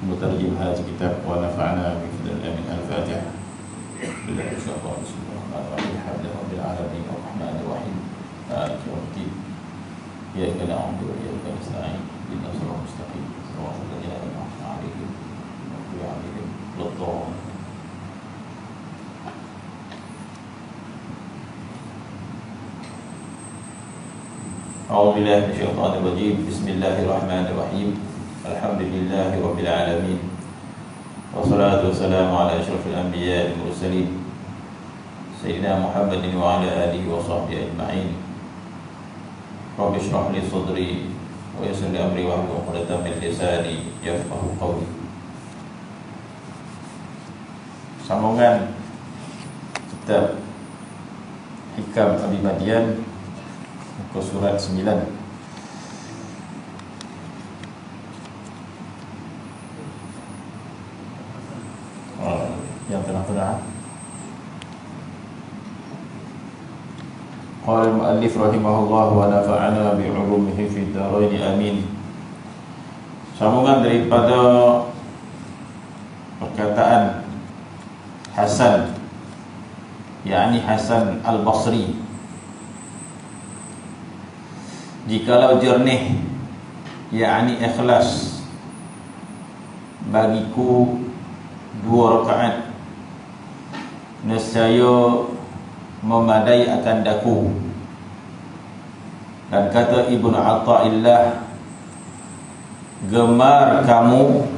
مترجم هذا الكتاب ونفعنا بفضل من الفاتحة. بالله إن شاء الله. بسم الله الرحمن الرحيم. الحمد لله رب العالمين الرحمن الرحيم مالك يوم الدين إياك نعبد وإياك نستعين اهدنا الصراط المستقيم صراط الذين أنعمت عليهم غير المغضوب عليهم ولا الضالين. أعوذ بالله من الشيطان الرجيم. بسم الله الرحمن الرحيم. الحمد لله رب العالمين والصلاة والسلام على أشرف الأنبياء والمرسلين سيدنا محمد وعلى آله وصحبه أجمعين. رب اشرح لي صدري ويسر لي أمري واحلل عقدة من لساني يفقهوا قولي. Sambungan kitab Hikam Abi Madian, muka surat 9. Yang tengah-tengah. Qala al-muallif rahimahullah wa nafa'ana bi'ulumihi fid dharain amin. Sambungan daripada perkataan Hasan, yakni Hasan Al-Basri, jikalau jernih, yakni ikhlas, bagiku 2 rakaat nescaya memadai akan daku. Dan kata Ibnu Athaillah, gemar kamu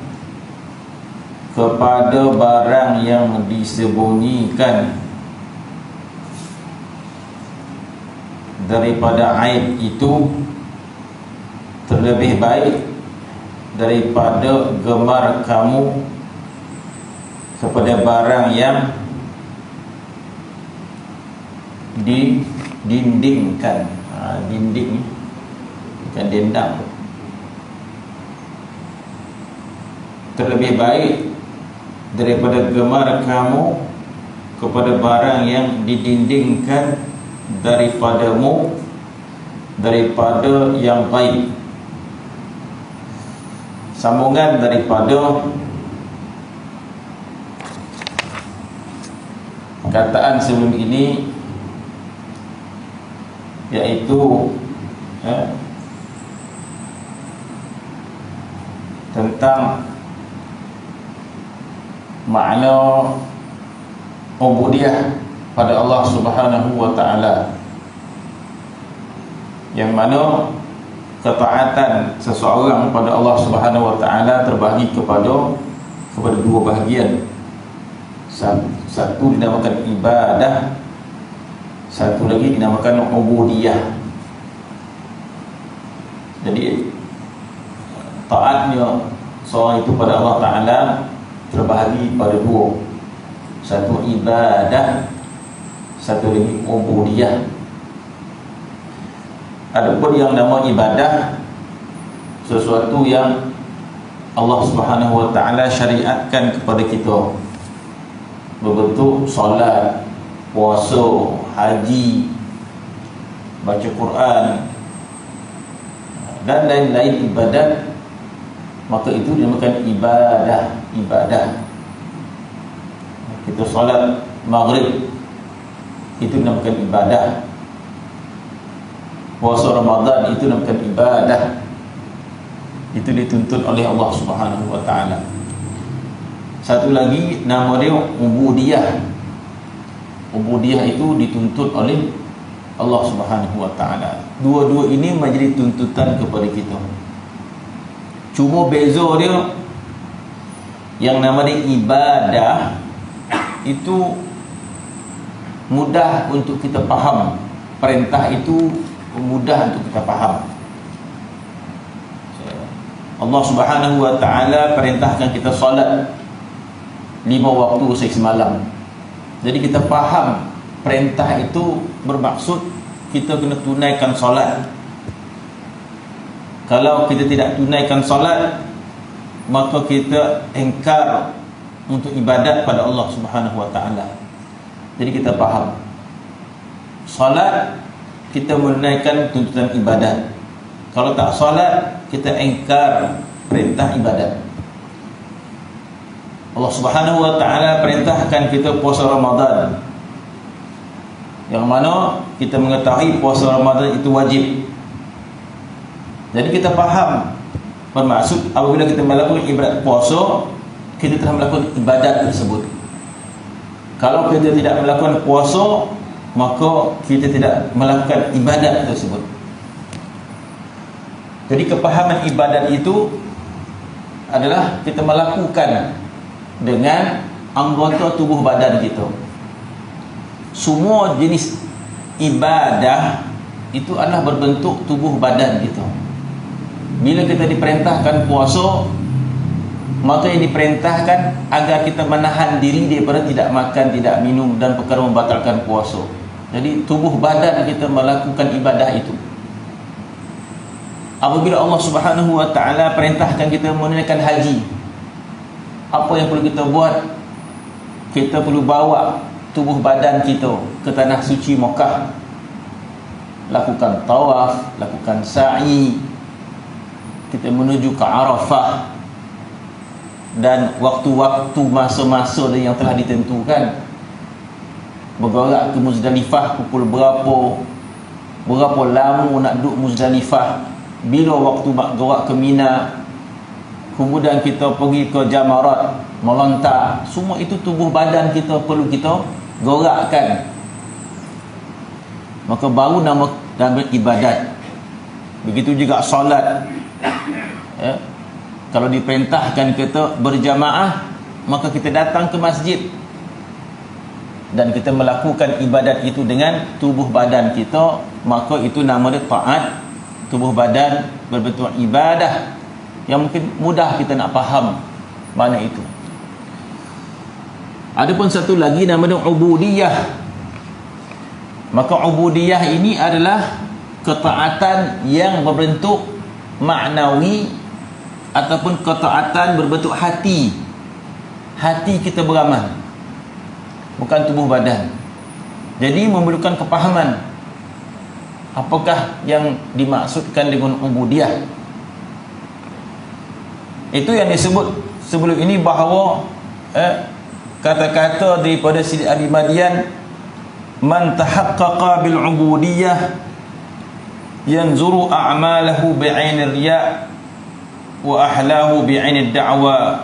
kepada barang yang disembunyikan daripada aib itu terlebih baik daripada gemar kamu kepada barang yang didindingkan. Dinding bukan dendang. Terlebih baik daripada gemar kamu kepada barang yang didindingkan daripadamu daripada yang baik. Sambungan daripada kataan sebelum ini, yaitu tentang makna ubudiyah pada Allah Subhanahu wa taala, yang mana ketaatan seseorang pada Allah Subhanahu wa taala terbahagi kepada 2 bahagian. Satu dinamakan ibadah, satu lagi dinamakan ubudiyah. Jadi taatnya seorang itu pada Allah Ta'ala terbahagi pada 2. Satu ibadah, satu lagi ubudiyah. Adapun yang nama ibadah, sesuatu yang Allah Subhanahu wa taala syariatkan kepada kita, berbentuk solat, puasa, haji, baca Quran dan lain-lain ibadat, maka itu dinamakan ibadah. Kita solat maghrib, itu dinamakan ibadah. Puasa Ramadan itu dinamakan ibadah. Itu dituntut oleh Allah Subhanahu wa taala. Satu lagi nama dia ubudiyah. Ubudiyah itu dituntut oleh Allah Subhanahu wa taala. Dua-dua ini menjadi tuntutan kepada kita. Cuma beza dia, yang nama dia ibadah itu mudah untuk kita faham. Perintah itu mudah untuk kita faham. Allah Subhanahu wa taala perintahkan kita solat 5 waktu 6 malam. Jadi kita faham perintah itu bermaksud kita kena tunaikan solat. Kalau kita tidak tunaikan solat, maka kita engkar untuk ibadat pada Allah Subhanahu wa taala. Jadi kita faham solat, kita menunaikan tuntutan ibadat. Kalau tak solat, kita engkar perintah ibadat. Allah Subhanahu wa taala perintahkan kita puasa Ramadan, yang mana kita mengetahui puasa Ramadan itu wajib. Jadi kita faham bermaksud apabila kita melakukan ibadat puasa, kita telah melakukan ibadat tersebut. Kalau kita tidak melakukan puasa, maka kita tidak melakukan ibadat tersebut. Jadi kepahaman ibadat itu adalah kita melakukan dengan anggota tubuh badan kita. Semua jenis ibadah itu adalah berbentuk tubuh badan kita. Bila kita diperintahkan puasa, maka yang diperintahkan agar kita menahan diri daripada tidak makan, tidak minum dan perkara membatalkan puasa. Jadi tubuh badan kita melakukan ibadah itu. Apabila Allah Subhanahu wa taala perintahkan kita menunaikan haji, apa yang perlu kita buat? Kita perlu bawa tubuh badan kita ke tanah suci Mekah, lakukan tawaf, lakukan sa'i, kita menuju ke Arafah, dan waktu-waktu masa-masa yang telah ditentukan, bergerak ke Muzdalifah pukul berapa lama nak duduk Muzdalifah, bila waktu bergerak ke Mina, kemudian kita pergi ke Jamarat, melontar. Semua itu tubuh badan kita perlu kita gerakkan, maka baru nama ibadat. Begitu juga solat, ya. Kalau diperintahkan kita berjamaah, maka kita datang ke masjid dan kita melakukan ibadat itu dengan tubuh badan kita, maka itu nama dia taat. Tubuh badan berbentuk ibadah yang mungkin mudah kita nak faham mana itu. Adapun satu lagi nama dia ubudiyah. Maka ubudiyah ini adalah ketaatan yang berbentuk maknawi ataupun ketaatan berbentuk hati. Hati kita beramal, bukan tubuh badan. Jadi memerlukan kepahaman apakah yang dimaksudkan dengan ubudiyah. Itu yang disebut sebelum ini bahawa kata-kata daripada Sidi Ali Madian, man tahaqqaqa bil ubudiyah yanzuru a'malahu bi'ainir riya' wa ahlahu bi'ainid da'wa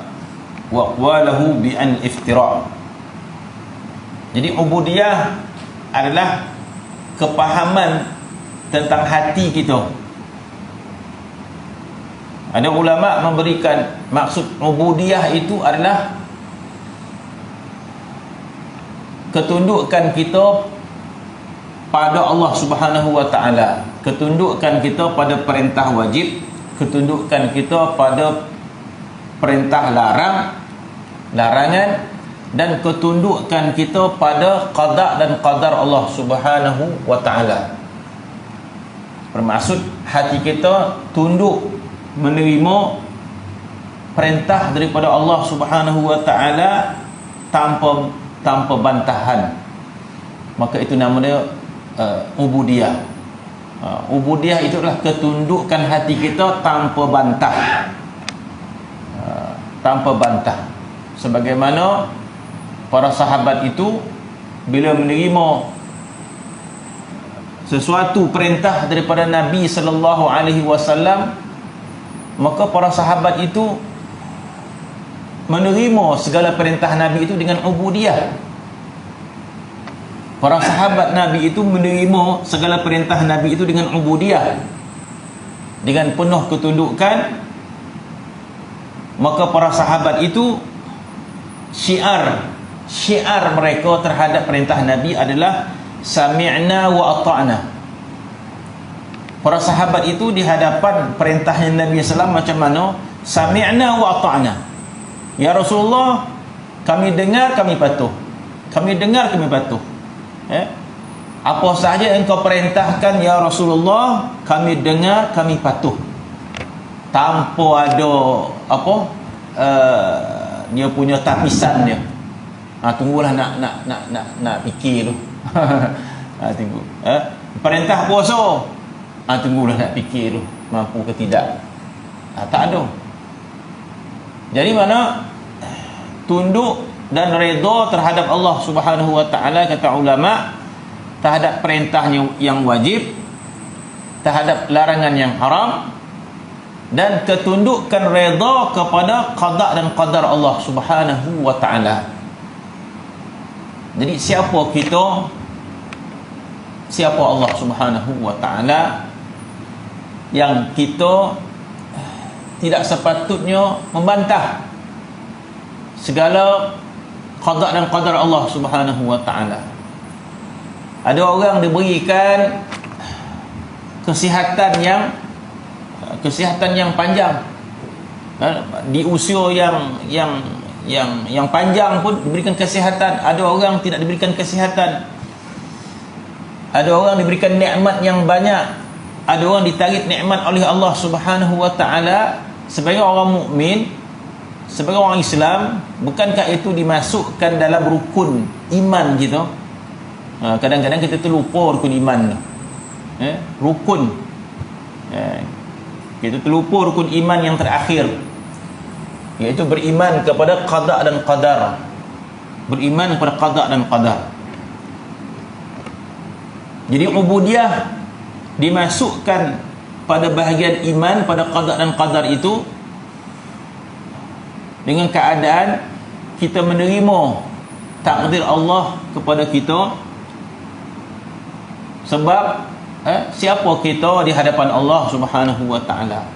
wa aqwalahu bi'an iftira'. Jadi ubudiyah adalah kepahaman tentang hati kita. Ada ulama memberikan maksud ubudiyah itu adalah ketundukan kita pada Allah Subhanahu wa taala, ketundukan kita pada perintah wajib, ketundukan kita pada perintah larangan, dan ketundukan kita pada qada dan qadar Allah Subhanahu wa taala. Bermaksud hati kita tunduk menerima perintah daripada Allah Subhanahu wa taala tanpa bantahan. Maka itu nama dia ubudiyah. Ubudiyah itu adalah ketundukan hati kita tanpa bantah. Tanpa bantah. Sebagaimana para sahabat itu bila menerima sesuatu perintah daripada Nabi sallallahu alaihi wasallam, maka para sahabat itu menerima segala perintah Nabi itu dengan ubudiyah. Para sahabat Nabi itu menerima segala perintah Nabi itu dengan ubudiyah, dengan penuh ketundukan. Maka para sahabat itu syiar mereka terhadap perintah Nabi adalah sami'na wa ata'na. Para sahabat itu di hadapan perintahnya Nabi SAW macam mana? Sami'na wa ata'na. Ya Rasulullah, kami dengar, kami patuh. Kami dengar, kami patuh. Apa sahaja engkau perintahkan ya Rasulullah, kami dengar, kami patuh. Tanpa ada dia punya tapisan dia. Tunggulah nak fikir tu. Tunggu. Perintah puasa, tunggulah nak fikir tu, mampu ke tidak. Tak ada. Jadi mana tunduk dan redha terhadap Allah Subhanahu wa taala, kata ulama, terhadap perintahnya yang wajib, terhadap larangan yang haram, dan ketundukan redha kepada qada dan qadar Allah Subhanahu wa taala. Jadi siapa kita, siapa Allah Subhanahu wa taala, yang kita tidak sepatutnya membantah segala qada dan qadar Allah Subhanahu wa taala. Ada orang diberikan kesihatan yang panjang, di usia yang panjang pun diberikan kesihatan. Ada orang tidak diberikan kesihatan. Ada orang diberikan nikmat yang banyak. Ada orang ditarik nikmat oleh Allah Subhanahu wa taala. Sebagai orang mukmin, sebagai orang Islam, bukankah itu dimasukkan dalam rukun iman kita? Kadang-kadang kita terlupa rukun iman. Rukun. Kita terlupa rukun iman yang terakhir, iaitu beriman kepada qada dan qadar. Beriman kepada qada dan qadar. Jadi ubudiyah dimasukkan pada bahagian iman pada qada dan qadar itu dengan keadaan kita menerima takdir Allah kepada kita. Sebab siapa kita di hadapan Allah Subhanahu wa taala?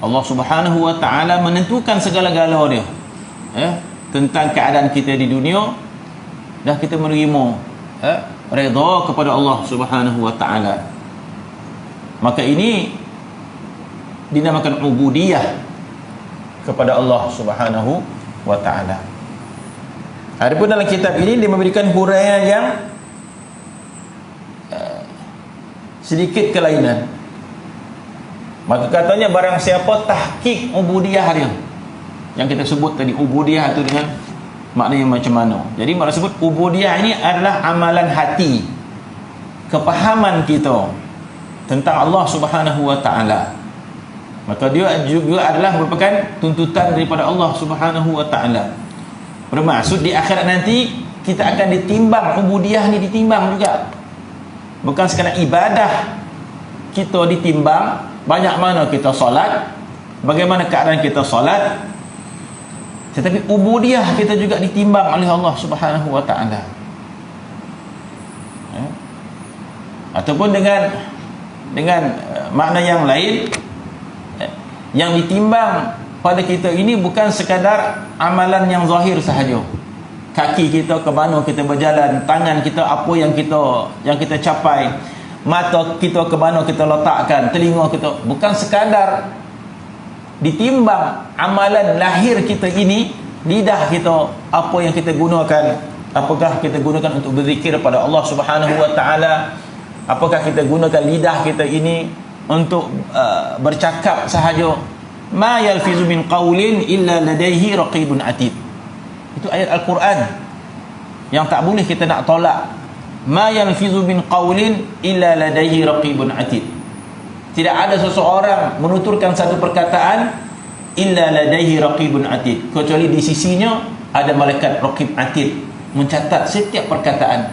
Allah Subhanahu wa taala menentukan segala-gala dia tentang keadaan kita di dunia, dah kita menerima redha kepada Allah Subhanahu wa taala. Maka ini dinamakan ubudiyah kepada Allah Subhanahu wa taala. Adapun dalam kitab ini dia memberikan huraian yang sedikit kelainan. Maka katanya barang siapa tahqiq ubudiyah dia, yang kita sebut tadi, ubudiyah itu dengan maknanya macam mana. Jadi maksud sebut ubudiyah ini adalah amalan hati, kepahaman kita tentang Allah Subhanahu wa taala. Maka dia juga adalah merupakan tuntutan daripada Allah Subhanahu wa taala. Bermaksud di akhirat nanti kita akan ditimbang, ubudiyah ni ditimbang juga. Bukan sekadar ibadah kita ditimbang, banyak mana kita solat, bagaimana keadaan kita solat, tetapi ubudiyah kita juga ditimbang oleh Allah Subhanahu wa taala. Ataupun dengan makna yang lain, yang ditimbang pada kita ini bukan sekadar amalan yang zahir sahaja. Kaki kita ke mana kita berjalan, tangan kita apa yang kita capai, mata kita ke mana kita letakkan, telinga kita, bukan sekadar ditimbang amalan lahir kita ini, lidah kita apa yang kita gunakan, apakah kita gunakan untuk berzikir pada Allah Subhanahu wa taala, apakah kita gunakan lidah kita ini untuk bercakap sahaja. Ma yalfizu min qaulin illa ladaihi raqibun atid. Itu ayat Al-Quran yang tak boleh kita nak tolak. Ma yalfizu min qaulin illa ladaihi raqibun atid. Tidak ada seseorang menuturkan satu perkataan illa ladaihi raqibun atid, kecuali di sisinya ada malaikat raqib atid mencatat setiap perkataan.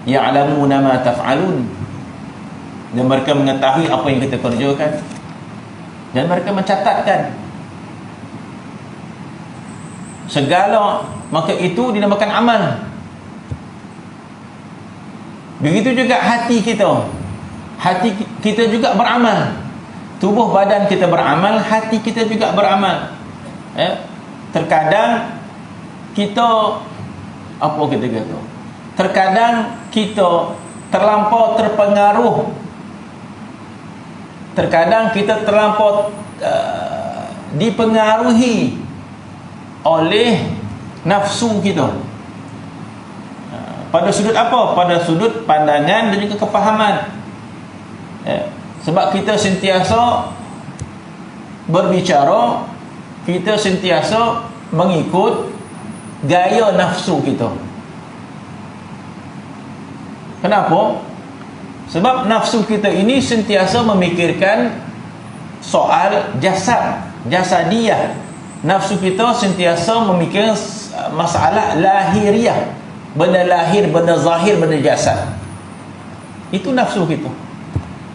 Ya'lamuna ma taf'alun, dan mereka mengetahui apa yang kita kerjakan, dan mereka mencatatkan segala. Maka itu dinamakan amal. Begitu juga hati kita. Hati kita juga beramal. Tubuh badan kita beramal, hati kita juga beramal. Terkadang kita terkadang kita terlampau terpengaruh. Terkadang kita terlampau dipengaruhi oleh nafsu kita. Pada sudut apa? Pada sudut pandangan dan juga kepahaman. Sebab kita sentiasa berbicara, kita sentiasa mengikut gaya nafsu kita. Kenapa? Sebab nafsu kita ini sentiasa memikirkan soal jasad, jasadiyah, Nafsu kita sentiasa memikirkan masalah lahiriah, benda lahir, benda zahir, benda jasad. Itu nafsu kita.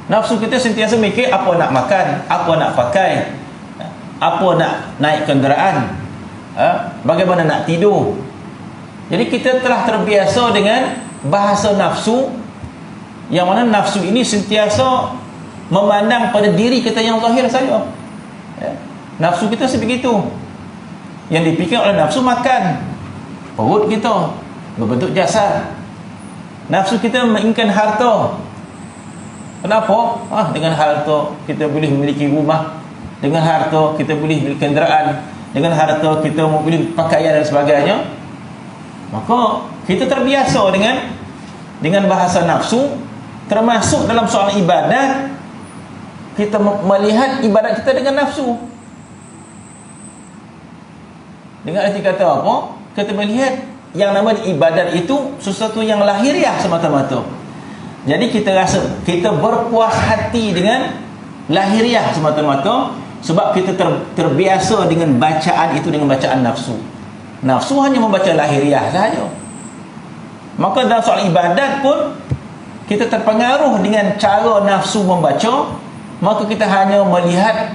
Nafsu kita sentiasa mikir apa nak makan, apa nak pakai, apa nak naik kenderaan, bagaimana nak tidur. Jadi kita telah terbiasa dengan bahasa nafsu, yang mana nafsu ini sentiasa memandang pada diri kita yang zahir saja. Nafsu kita sebegitu. Yang dipikir oleh nafsu makan, perut kita berbentuk jasad. Nafsu kita menginginkan harta. Kenapa? Dengan harta kita boleh memiliki rumah, dengan harta kita boleh beli kenderaan, dengan harta kita boleh pakaian dan sebagainya. Maka kita terbiasa dengan bahasa nafsu, termasuk dalam soal ibadat. Kita melihat ibadat kita dengan nafsu. Dengan arti kata apa? Kita melihat yang namanya ibadat itu sesuatu yang lahiriah semata-mata. Jadi kita rasa kita berpuas hati dengan lahiriah semata-mata, sebab kita terbiasa dengan bacaan itu, dengan bacaan nafsu. Nafsu hanya membaca lahiriah sahaja. Maka dalam soal ibadat pun kita terpengaruh dengan cara nafsu membaca. Maka kita hanya melihat,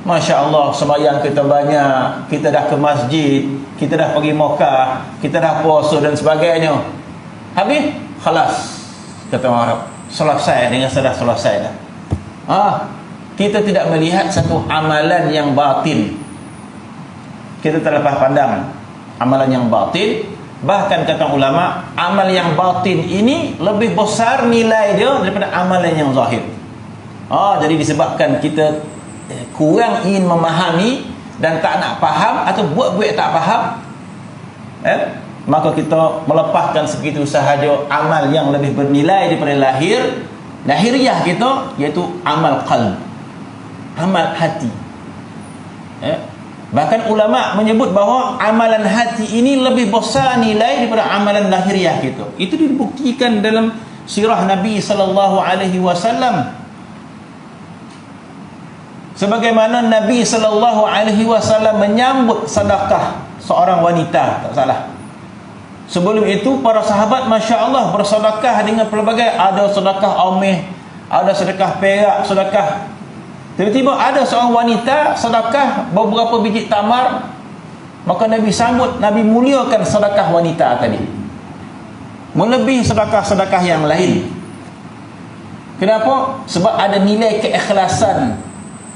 Masya Allah, sembahyang kita banyak, kita dah ke masjid, kita dah pergi Mekah, kita dah puasa dan sebagainya. Habis, khalas, kata orang Arab, selesai, dengan sudah selesai dah. Kita tidak melihat satu amalan yang batin. Kita terlepas pandang amalan yang batin. Bahkan kata ulama, amal yang batin ini lebih besar nilai dia daripada amalan yang zahir. Jadi disebabkan kita kurang ingin memahami dan tak nak faham, atau buat-buat tak faham, maka kita melepaskan segitu sahaja amal yang lebih bernilai daripada lahiriah kita, iaitu amal qalb, amal hati. Bahkan ulama menyebut bahawa amalan hati ini lebih besar nilai daripada amalan lahiriah kita. Itu dibuktikan dalam sirah Nabi sallallahu alaihi wasallam. Sebagaimana Nabi sallallahu alaihi wasallam menyambut sedekah seorang wanita, tak salah. Sebelum itu para sahabat masya-Allah bersedekah dengan pelbagai, ada sedekah ameh, ada sedekah perak, sedekah. Tiba-tiba ada seorang wanita sedekah beberapa biji tamar, maka Nabi sambut, Nabi muliakan sedekah wanita tadi melebihi sedekah-sedekah yang lain. Kenapa? Sebab ada nilai keikhlasan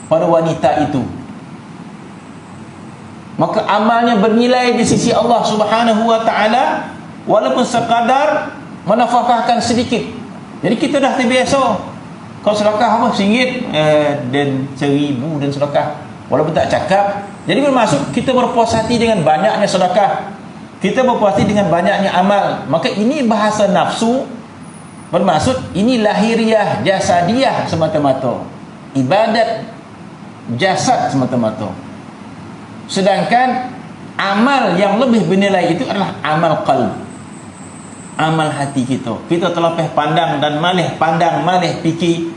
pada wanita itu. Maka amalnya bernilai di sisi Allah Subhanahu wa taala, walaupun sekadar menafkahkan sedikit. Jadi kita dah terbiasa, kalau sedekah apa RM1 dan RM1,000 dan sedekah, walaupun tak cakap. Jadi bermaksud kita berpuas hati dengan banyaknya sedekah, kita berpuas hati dengan banyaknya amal. Maka ini bahasa nafsu, bermaksud ini lahiriah, jasadiah semata-mata, ibadat jasad semata-mata. Sedangkan amal yang lebih bernilai itu adalah amal qalb, amal hati kita. Kita terlepas pandang dan malih pandang, malih fikir.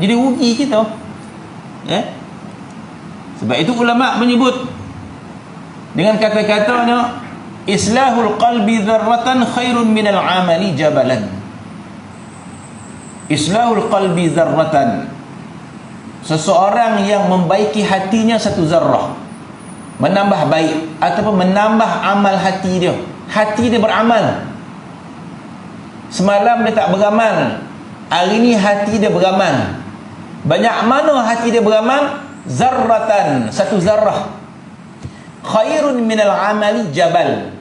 Jadi rugi kita. Sebab itu ulama menyebut dengan kata-katanya, islahul qalbi dzarratan khairun minal amali jabalan. Islahul qalbi dzarratan, seseorang yang membaiki hatinya satu zarrah, menambah baik ataupun menambah amal hati dia. Hati dia beramal. Semalam dia tak beramal, hari ni hati dia beramal. Banyak mana hati dia beramal? Zarratan, satu zarrah. Khairun minal amali jabal,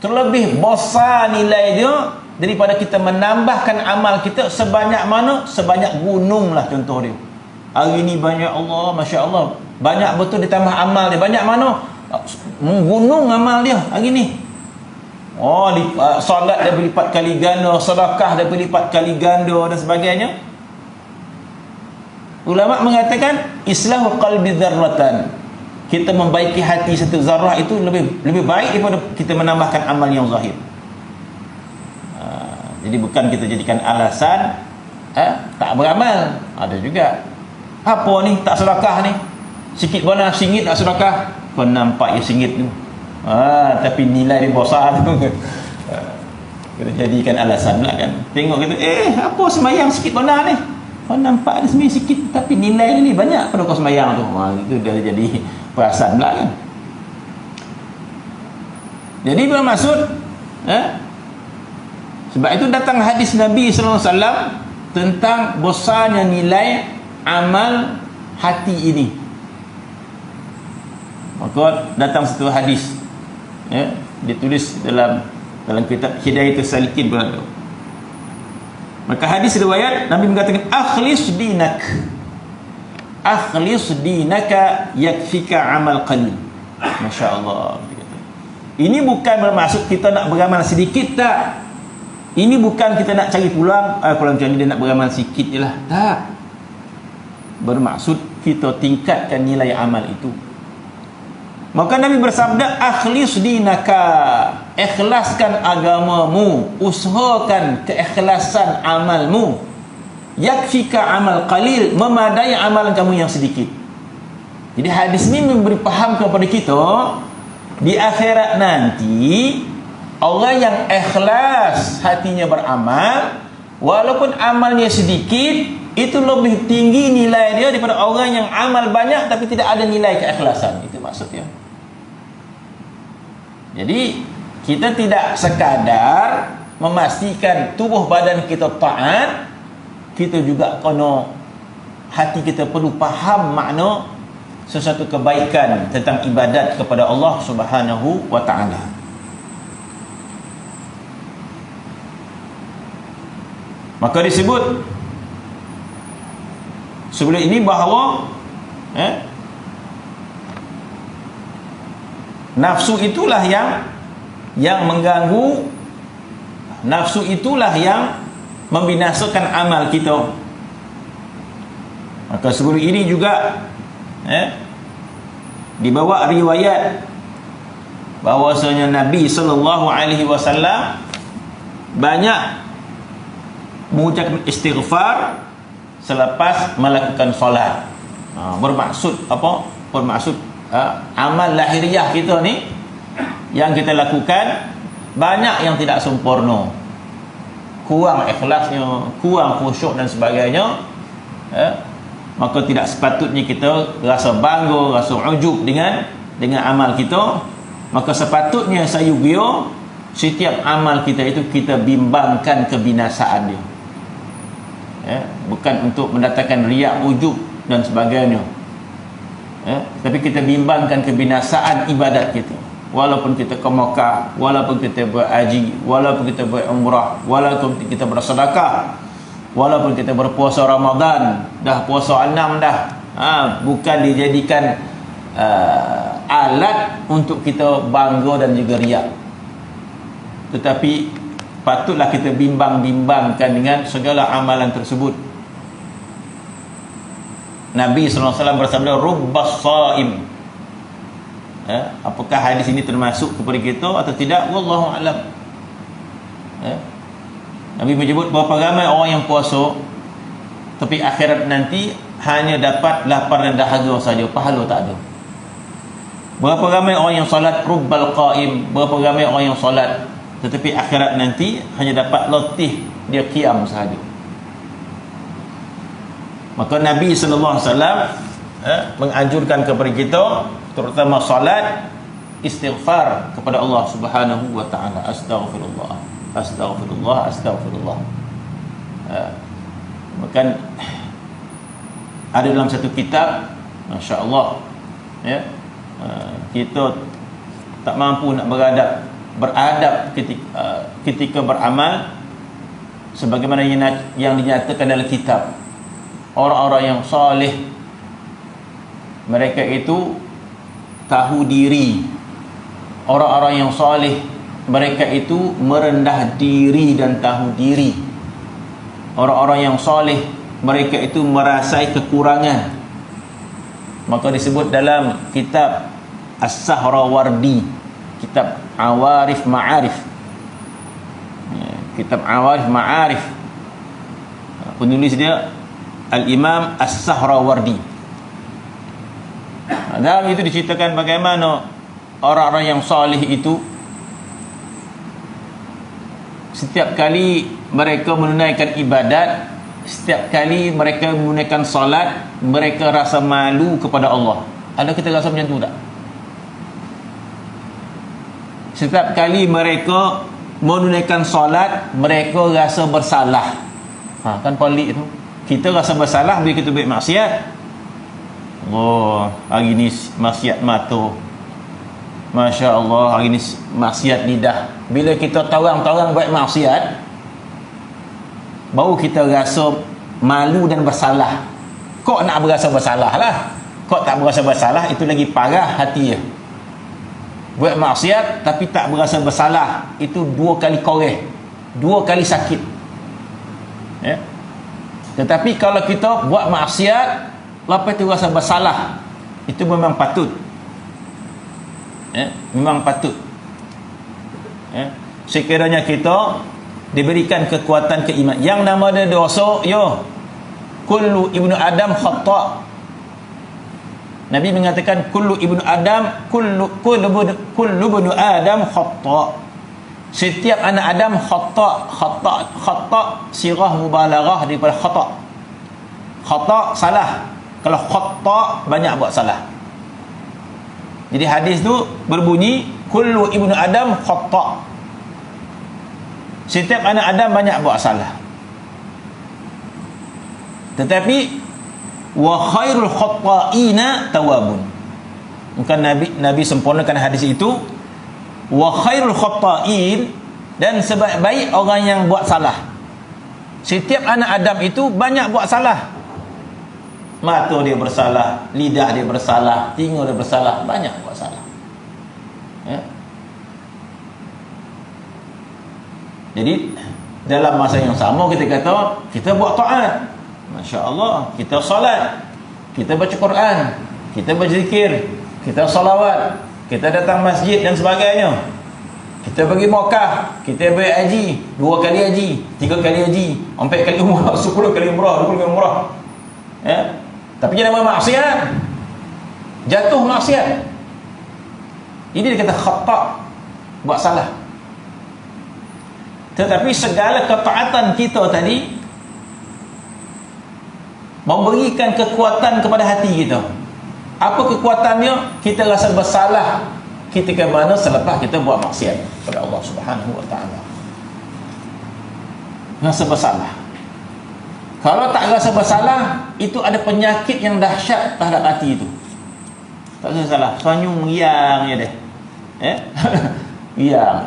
terlebih besar nilai dia daripada kita menambahkan amal kita sebanyak mana? Sebanyak gunung lah contoh dia. Hari ni banyak, Allah, Masya Allah, banyak betul ditambah amal dia. Banyak mana? Menggunung amal dia hari ni. Solat dia berlipat kali ganda, sedekah dia berlipat kali ganda dan sebagainya. Ulama mengatakan islahu qalbi dzarratan, kita membaiki hati satu zarah itu lebih baik daripada kita menambahkan amal yang zahir. Jadi bukan kita jadikan alasan tak beramal. Ada juga, apa ni tak sedekah ni, sikit bona singit nak sedekah, kau nampak ya singit tu. Tapi nilai dia besar tu. Kita jadikan alasan lah kan. Tengok kita, apa semayang sikit bona ni? Kau nampak dia semayang sikit tapi nilai dia ni banyak pada kau semayang tu. Itu dah jadi perasan pula kan. Jadi bermaksud sebab itu datang hadis Nabi sallallahu alaihi wasallam tentang besarnya nilai amal hati ini. Maka datang satu hadis ditulis dalam kitab Hidayatus Salikin berada. Maka hadis riwayat Nabi mengatakan akhlis dinaka yakfika amal qalil. Masya-Allah. Ini bukan bermaksud kita nak beramal sedikit, tak. Ini bukan kita nak cari pulang kalau macam ni dia nak beramal sikit je lah, tak. Bermaksud kita tingkatkan nilai amal itu. Maka Nabi bersabda akhlis dinaka, ikhlaskan agamamu, usahakan keikhlasan amalmu. Yakfika amal qalil, memadai amalan kamu yang sedikit. Jadi hadis ini memberi faham kepada kita, di akhirat nanti orang yang ikhlas hatinya beramal, walaupun amalnya sedikit, itu lebih tinggi nilai dia daripada orang yang amal banyak tapi tidak ada nilai keikhlasan. Itu maksudnya. Jadi kita tidak sekadar memastikan tubuh badan kita taat, kita juga kena hati kita perlu faham makna sesuatu kebaikan tentang ibadat kepada Allah Subhanahu wa taala. Maka disebut sebelum ini bahawa nafsu itulah yang mengganggu, nafsu itulah yang membinasakan amal kita. Maka sebelum ini juga dibawa riwayat bahwasanya Nabi sallallahu alaihi wasallam banyak mengucapkan istighfar selepas melakukan solat. Bermaksud apa? Bermaksud amal lahiriah kita ni yang kita lakukan banyak yang tidak sempurna, kurang ikhlasnya, kurang khusyuk dan sebagainya. Maka tidak sepatutnya kita rasa bangga, rasa ujub dengan amal kita. Maka sepatutnya sayugia setiap amal kita itu kita bimbangkan kebinasaan dia. Bukan untuk mendatangkan riak, ujub dan sebagainya. Tapi kita bimbangkan kebinasaan ibadat kita. Walaupun kita ke Mekah, walaupun kita berhaji, walaupun kita berumrah, walaupun kita bersedekah, walaupun kita berpuasa Ramadan, dah puasa 6 dah, bukan dijadikan alat untuk kita bangga dan juga riak. Tetapi patutlah kita bimbang-bimbangkan dengan segala amalan tersebut. Nabi sallallahu alaihi wasallam bersabda rubbas shaim. Apakah hadis ini termasuk kepada kita atau tidak, wallahu alam. Nabi menyebut berapa ramai orang yang puasa tapi akhirat nanti hanya dapat lapar dan dahaga saja, pahala tak ada. Berapa ramai orang yang solat rubbal qaim, berapa ramai orang yang solat tetapi akhirat nanti hanya dapat letih, dia qiyam sahaja. Maka Nabi sallallahu alaihi wasallam menganjurkan kepada kita terutama solat istighfar kepada Allah Subhanahu wa taala. Astaghfirullah, astaghfirullah, astaghfirullah. Bahkan ada dalam satu kitab, masya-Allah, kita tak mampu nak beradab ketika beramal sebagaimana yang dinyatakan dalam kitab. Orang-orang yang soleh, mereka itu tahu diri. Orang-orang yang soleh, mereka itu merendah diri dan tahu diri. Orang-orang yang soleh, mereka itu merasai kekurangan. Maka disebut dalam kitab As-Sahrawardi, kitab Awarif Ma'arif, kitab Awarif Ma'arif, penulis dia Al-Imam As-Sahrawardi. Dalam itu diceritakan bagaimana orang-orang yang soleh itu setiap kali mereka menunaikan ibadat, setiap kali mereka menunaikan solat, mereka rasa malu kepada Allah. Ada kita rasa macam tu tak? Setiap kali mereka menunaikan solat, mereka rasa bersalah. Kan pelik tu. Kita rasa bersalah bila kita buat maksiat. Oh, hari ni maksiat mata. Masya Allah, hari ni maksiat lidah. Bila kita torang-torang buat maksiat, baru kita rasa malu dan bersalah. Kok nak berasa bersalah lah? Kok tak berasa bersalah, itu lagi parah hati dia. Buat maksiat tapi tak berasa bersalah, itu 2 kali koreh, 2 kali sakit. Ya. Tetapi kalau kita buat maksiat lepas tu rasa bersalah, itu memang patut. Ya, memang patut. Ya. Sekiranya kita diberikan kekuatan keiman, yang nama dia dosa, kullu ibnu Adam khata'. Nabi mengatakan kullu ibnu Adam kullu ibnu Adam khata'. Setiap anak Adam khata' sirah mubalaghah daripada khata' salah. Kalau khata' banyak buat salah. Jadi hadis tu berbunyi kullu ibnu Adam khata'. Setiap anak Adam banyak buat salah. Tetapi wa khairul khata'ina tawabun. Bukan Nabi sempurnakan hadis itu. Wa khairul khata'in, dan sebaik-baik orang yang buat salah. Setiap anak Adam itu banyak buat salah. Mata dia bersalah, lidah dia bersalah, telinga dia bersalah, banyak buat salah. Ya. Jadi dalam masa yang sama kita kata kita buat taat. Masya Allah, kita solat, kita baca Quran, kita berzikir, kita salawat, kita datang masjid dan sebagainya. Kita pergi Mekah, kita pergi haji, 2 kali haji, 3 kali haji, 4 kali umrah, 10 kali umrah, 20 kali umrah. Ya. Tapi jangan buat maksiat, jatuh maksiat. Ini dia kata khata', buat salah. Tetapi segala ketaatan kita tadi memberikan kekuatan kepada hati kita. Apa kekuatannya? Kita rasa bersalah ketika mana selepas kita buat maksiat kepada Allah Subhanahu wa taala. Rasa bersalah. Kalau tak rasa bersalah, itu ada penyakit yang dahsyat terhadap hati itu. Tak rasa salah, senyum riang je deh. Riang,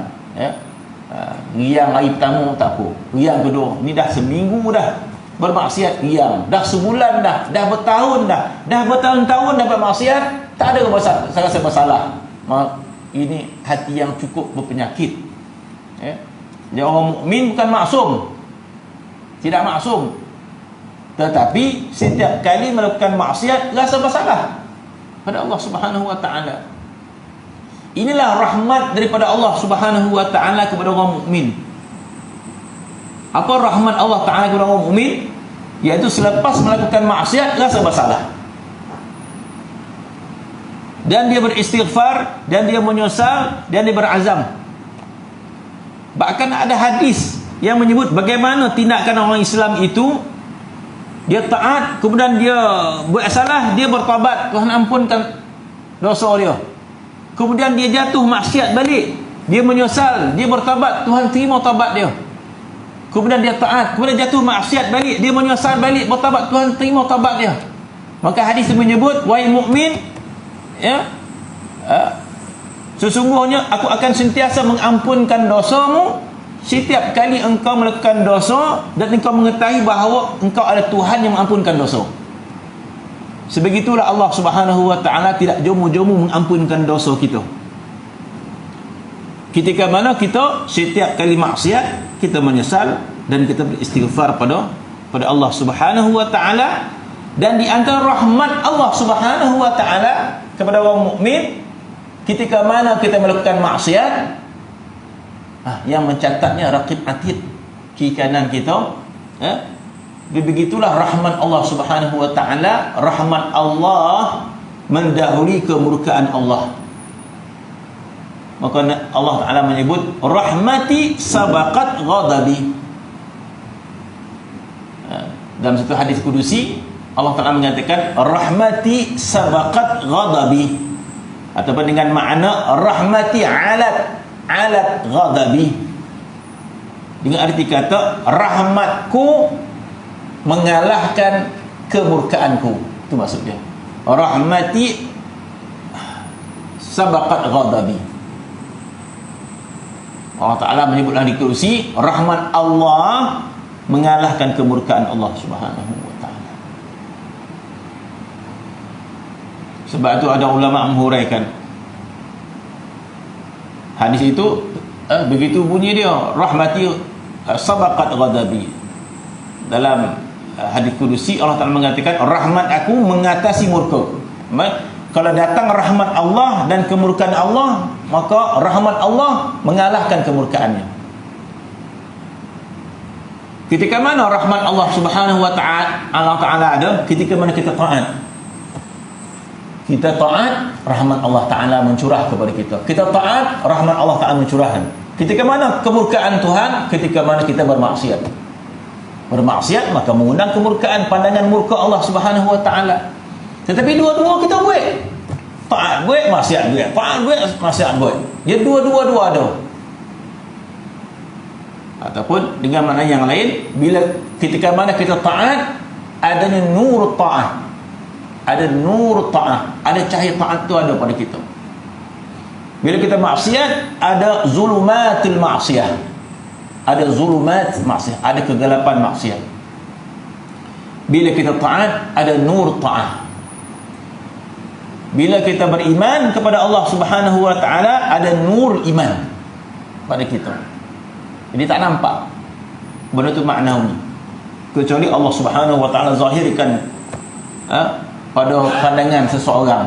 riang hari pertama tak apa. Riang kedua, ni dah seminggu dah bermaksiat, riang. Dah sebulan dah bertahun dah bertahun-tahun dah bermaksiat, tak ada rasa bersalah. Ini hati yang cukup berpenyakit. Jadi orang mukmin bukan maksum, tidak maksum. Tetapi setiap kali melakukan maksiat rasa bersalah pada Allah Subhanahu wa taala. Inilah rahmat daripada Allah Subhanahu wa taala kepada orang mukmin. Apa rahmat Allah taala kepada orang mukmin? Iaitu selepas melakukan maksiat rasa bersalah, dan dia beristighfar, dan dia menyesal, dan dia berazam. Bahkan ada hadis yang menyebut bagaimana tindakan orang Islam itu. Dia taat, kemudian dia buat salah, dia bertaubat, Tuhan ampunkan dosa dia. Kemudian dia jatuh maksiat balik, dia menyesal, dia bertaubat, Tuhan terima taubat dia. Kemudian dia taat, kemudian jatuh maksiat balik, dia menyesal balik, bertaubat, Tuhan terima taubat dia. Maka hadis menyebut, wahai mukmin, sesungguhnya aku akan sentiasa mengampunkan dosamu setiap kali engkau melakukan dosa dan engkau mengetahui bahawa engkau ada Tuhan yang mengampunkan dosa. Sebegitulah Allah Subhanahu wa taala tidak jomu-jomu mengampunkan dosa kita. Ketika mana kita setiap kali maksiat kita menyesal dan kita beristighfar pada Allah Subhanahu wa taala. Dan di antara rahmat Allah Subhanahu wa taala kepada orang mukmin, ketika mana kita melakukan maksiat, yang mencatatnya raqib atid, kiri kanan kita. Begitulah rahmat Allah Subhanahu wa taala. Rahmat Allah mendahului kemurkaan Allah. Maka Allah Ta'ala menyebut rahmati sabaqat ghadabi. Dalam satu hadis kudusi Allah Ta'ala menyatakan rahmati sabaqat ghadabi, ataupun dengan makna rahmati alat ghadabi, dengan arti kata rahmatku mengalahkan kemurkaanku. Itu maksudnya rahmati sabaqat ghadabi. Allah Ta'ala menyebut dalam kursi rahmat Allah mengalahkan kemurkaan Allah Subhanahu wa Ta'ala. Sebab itu ada ulama menghuraikan hadis itu, begitu bunyi dia rahmati sabaqat ghadabi. Dalam hadis kudusi Allah Ta'ala mengatakan rahmat aku mengatasi murka. Kalau datang rahmat Allah dan kemurkaan Allah, maka rahmat Allah mengalahkan kemurkaannya. Ketika mana rahmat Allah Subhanahu wa Ta'ala ada? Ketika mana kita taat. Kita taat, rahmat Allah Ta'ala mencurah kepada kita. Kita taat, rahmat Allah Ta'ala mencurahkan. Ketika mana kemurkaan Tuhan? Ketika mana kita bermaksiat. Bermaksiat maka mengundang kemurkaan, pandangan murka Allah Subhanahu wa Ta'ala. Tetapi dua-dua kita buat. Taat buat, maksiat buat. Taat buat, maksiat buat. Dia dua-dua ada. Ataupun dengan makna yang lain, bila ketika mana kita taat, adanya nur taat. Ada nur taat, ada cahaya taat tu ada pada kita. Bila kita maksiat, ada zulumatul maksiyah. Ada zulumat maksiat, ada kegelapan maksiat. Bila kita taat, ada nur taat. Bila kita beriman kepada Allah Subhanahu wa Ta'ala, ada nur iman pada kita. Jadi tak nampak benda tu maknawi, kecuali Allah Subhanahu wa Ta'ala zahirkan pada pandangan seseorang,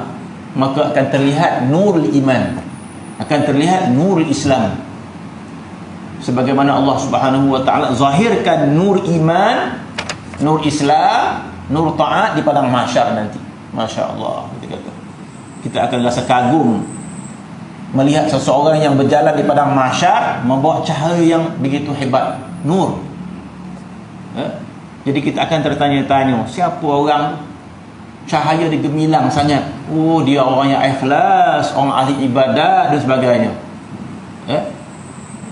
maka akan terlihat nurul iman, akan terlihat nurul Islam. Sebagaimana Allah Subhanahu wa Ta'ala zahirkan nur iman, nur Islam, nur taat di padang mahsyar nanti. Masya Allah, kita akan rasa kagum melihat seseorang yang berjalan di padang mahsyar membawa cahaya yang begitu hebat, nur. Jadi kita akan tertanya-tanya, siapa orang cahaya dia gemilang sangat? Oh, dia orang yang ikhlas, orang ahli ibadat dan sebagainya.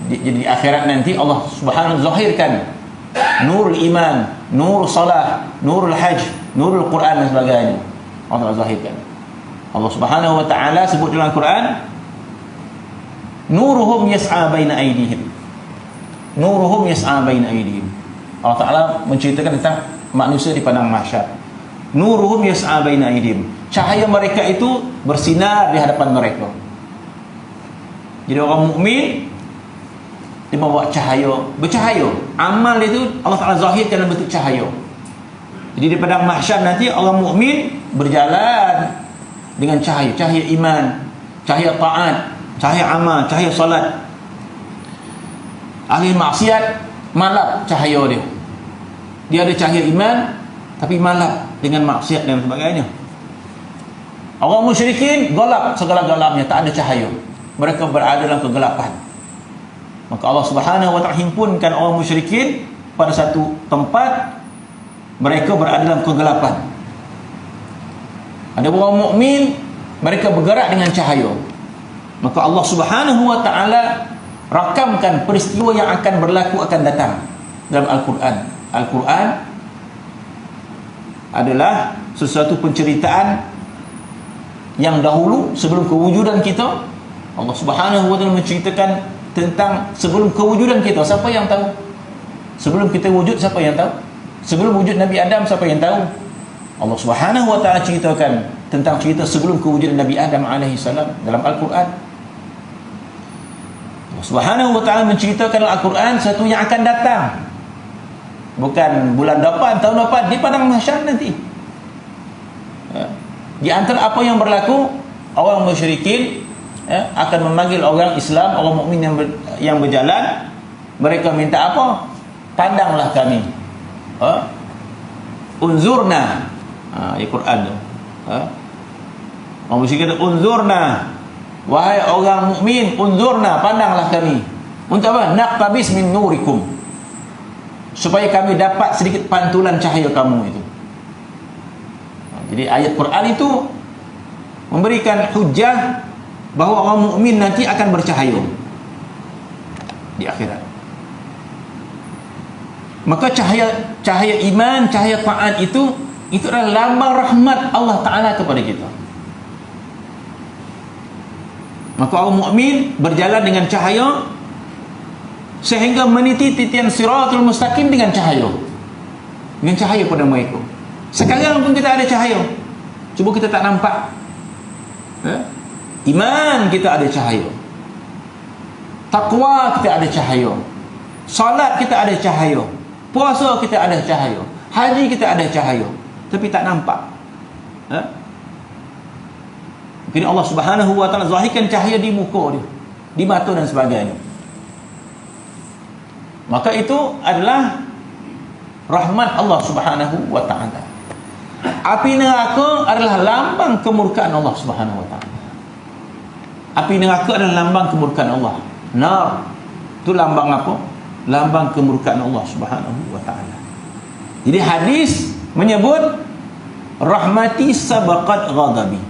Jadi di akhirat nanti Allah Subhanahu zahirkan nurul iman, nur salah, nurul hajj, nurul Quran dan sebagainya. Allah zahirkan. Allah Subhanahu wa Ta'ala sebut dalam Quran, nuruhum yas'a baina aydihim. Nuruhum yas'a baina aydihim. Allah Ta'ala menceritakan tentang manusia di padang mahsyar. Nuruhum yas'a baina aydihim. Cahaya mereka itu bersinar di hadapan mereka. Jadi orang mukmin dia membawa cahaya, bercahaya. Amal itu Allah Ta'ala zahirkan dalam bentuk cahaya. Jadi di padang mahsyar nanti orang mukmin berjalan dengan cahaya, cahaya iman, cahaya taat, cahaya amal, cahaya salat. Ahli maksiat malap cahaya dia. Dia ada cahaya iman tapi malap dengan maksiat dan sebagainya. Orang musyrikin gelap segala-galanya, tak ada cahaya. Mereka berada dalam kegelapan. Maka Allah Subhanahu wa Ta'ala himpunkan orang musyrikin pada satu tempat, mereka berada dalam kegelapan. Ada orang mukmin, mereka bergerak dengan cahaya. Maka Allah Subhanahu wa Ta'ala rakamkan peristiwa yang akan berlaku, akan datang dalam Al-Quran. Al-Quran adalah sesuatu penceritaan yang dahulu sebelum kewujudan kita. Allah Subhanahu wa Ta'ala menceritakan tentang sebelum kewujudan kita. Siapa yang tahu? Sebelum kita wujud, siapa yang tahu? Sebelum wujud Nabi Adam, siapa yang tahu? Allah Subhanahu wa Ta'ala ceritakan tentang cerita sebelum kewujudan Nabi Adam alaihi salam dalam Al-Quran. Allah Subhanahu wa Ta'ala menceritakan dalam Al-Quran sesuatu yang akan datang, bukan bulan depan, tahun depan, di padang mahsyar nanti. Di antara apa yang berlaku, orang musyrikin akan memanggil orang Islam, orang mukmin yang berjalan. Mereka minta apa? Pandanglah kami, unzurna. Quran tu. Orang musyrik kata unzurna, wahai orang mukmin, unzurna, pandanglah kami. Untuk apa? Naqtabis min nurikum, supaya kami dapat sedikit pantulan cahaya kamu itu. Jadi ayat Quran itu memberikan hujah bahawa orang mukmin nanti akan bercahaya di akhirat. Maka cahaya iman, cahaya taat itu adalah lambang rahmat Allah Ta'ala kepada kita. Maka orang mukmin berjalan dengan cahaya sehingga meniti titian siratul mustaqim dengan cahaya. Dengan cahaya pada mereka. Sekarang pun kita ada cahaya, cuba kita tak nampak. Iman kita ada cahaya, takwa kita ada cahaya, salat kita ada cahaya, puasa kita ada cahaya, haji kita ada cahaya, tapi tak nampak. Mungkin Allah Subhanahu wa ta'ala zahirkan cahaya di muka dia, di mata dan sebagainya. Maka itu adalah rahmat Allah Subhanahu wa ta'ala. Api neraka adalah lambang kemurkaan Allah Subhanahu wa ta'ala. Api neraka adalah lambang kemurkaan Allah. Nar itu lambang apa? Lambang kemurkaan Allah Subhanahu wa ta'ala. Jadi hadis menyebut rahmati sabaqat ghadabi,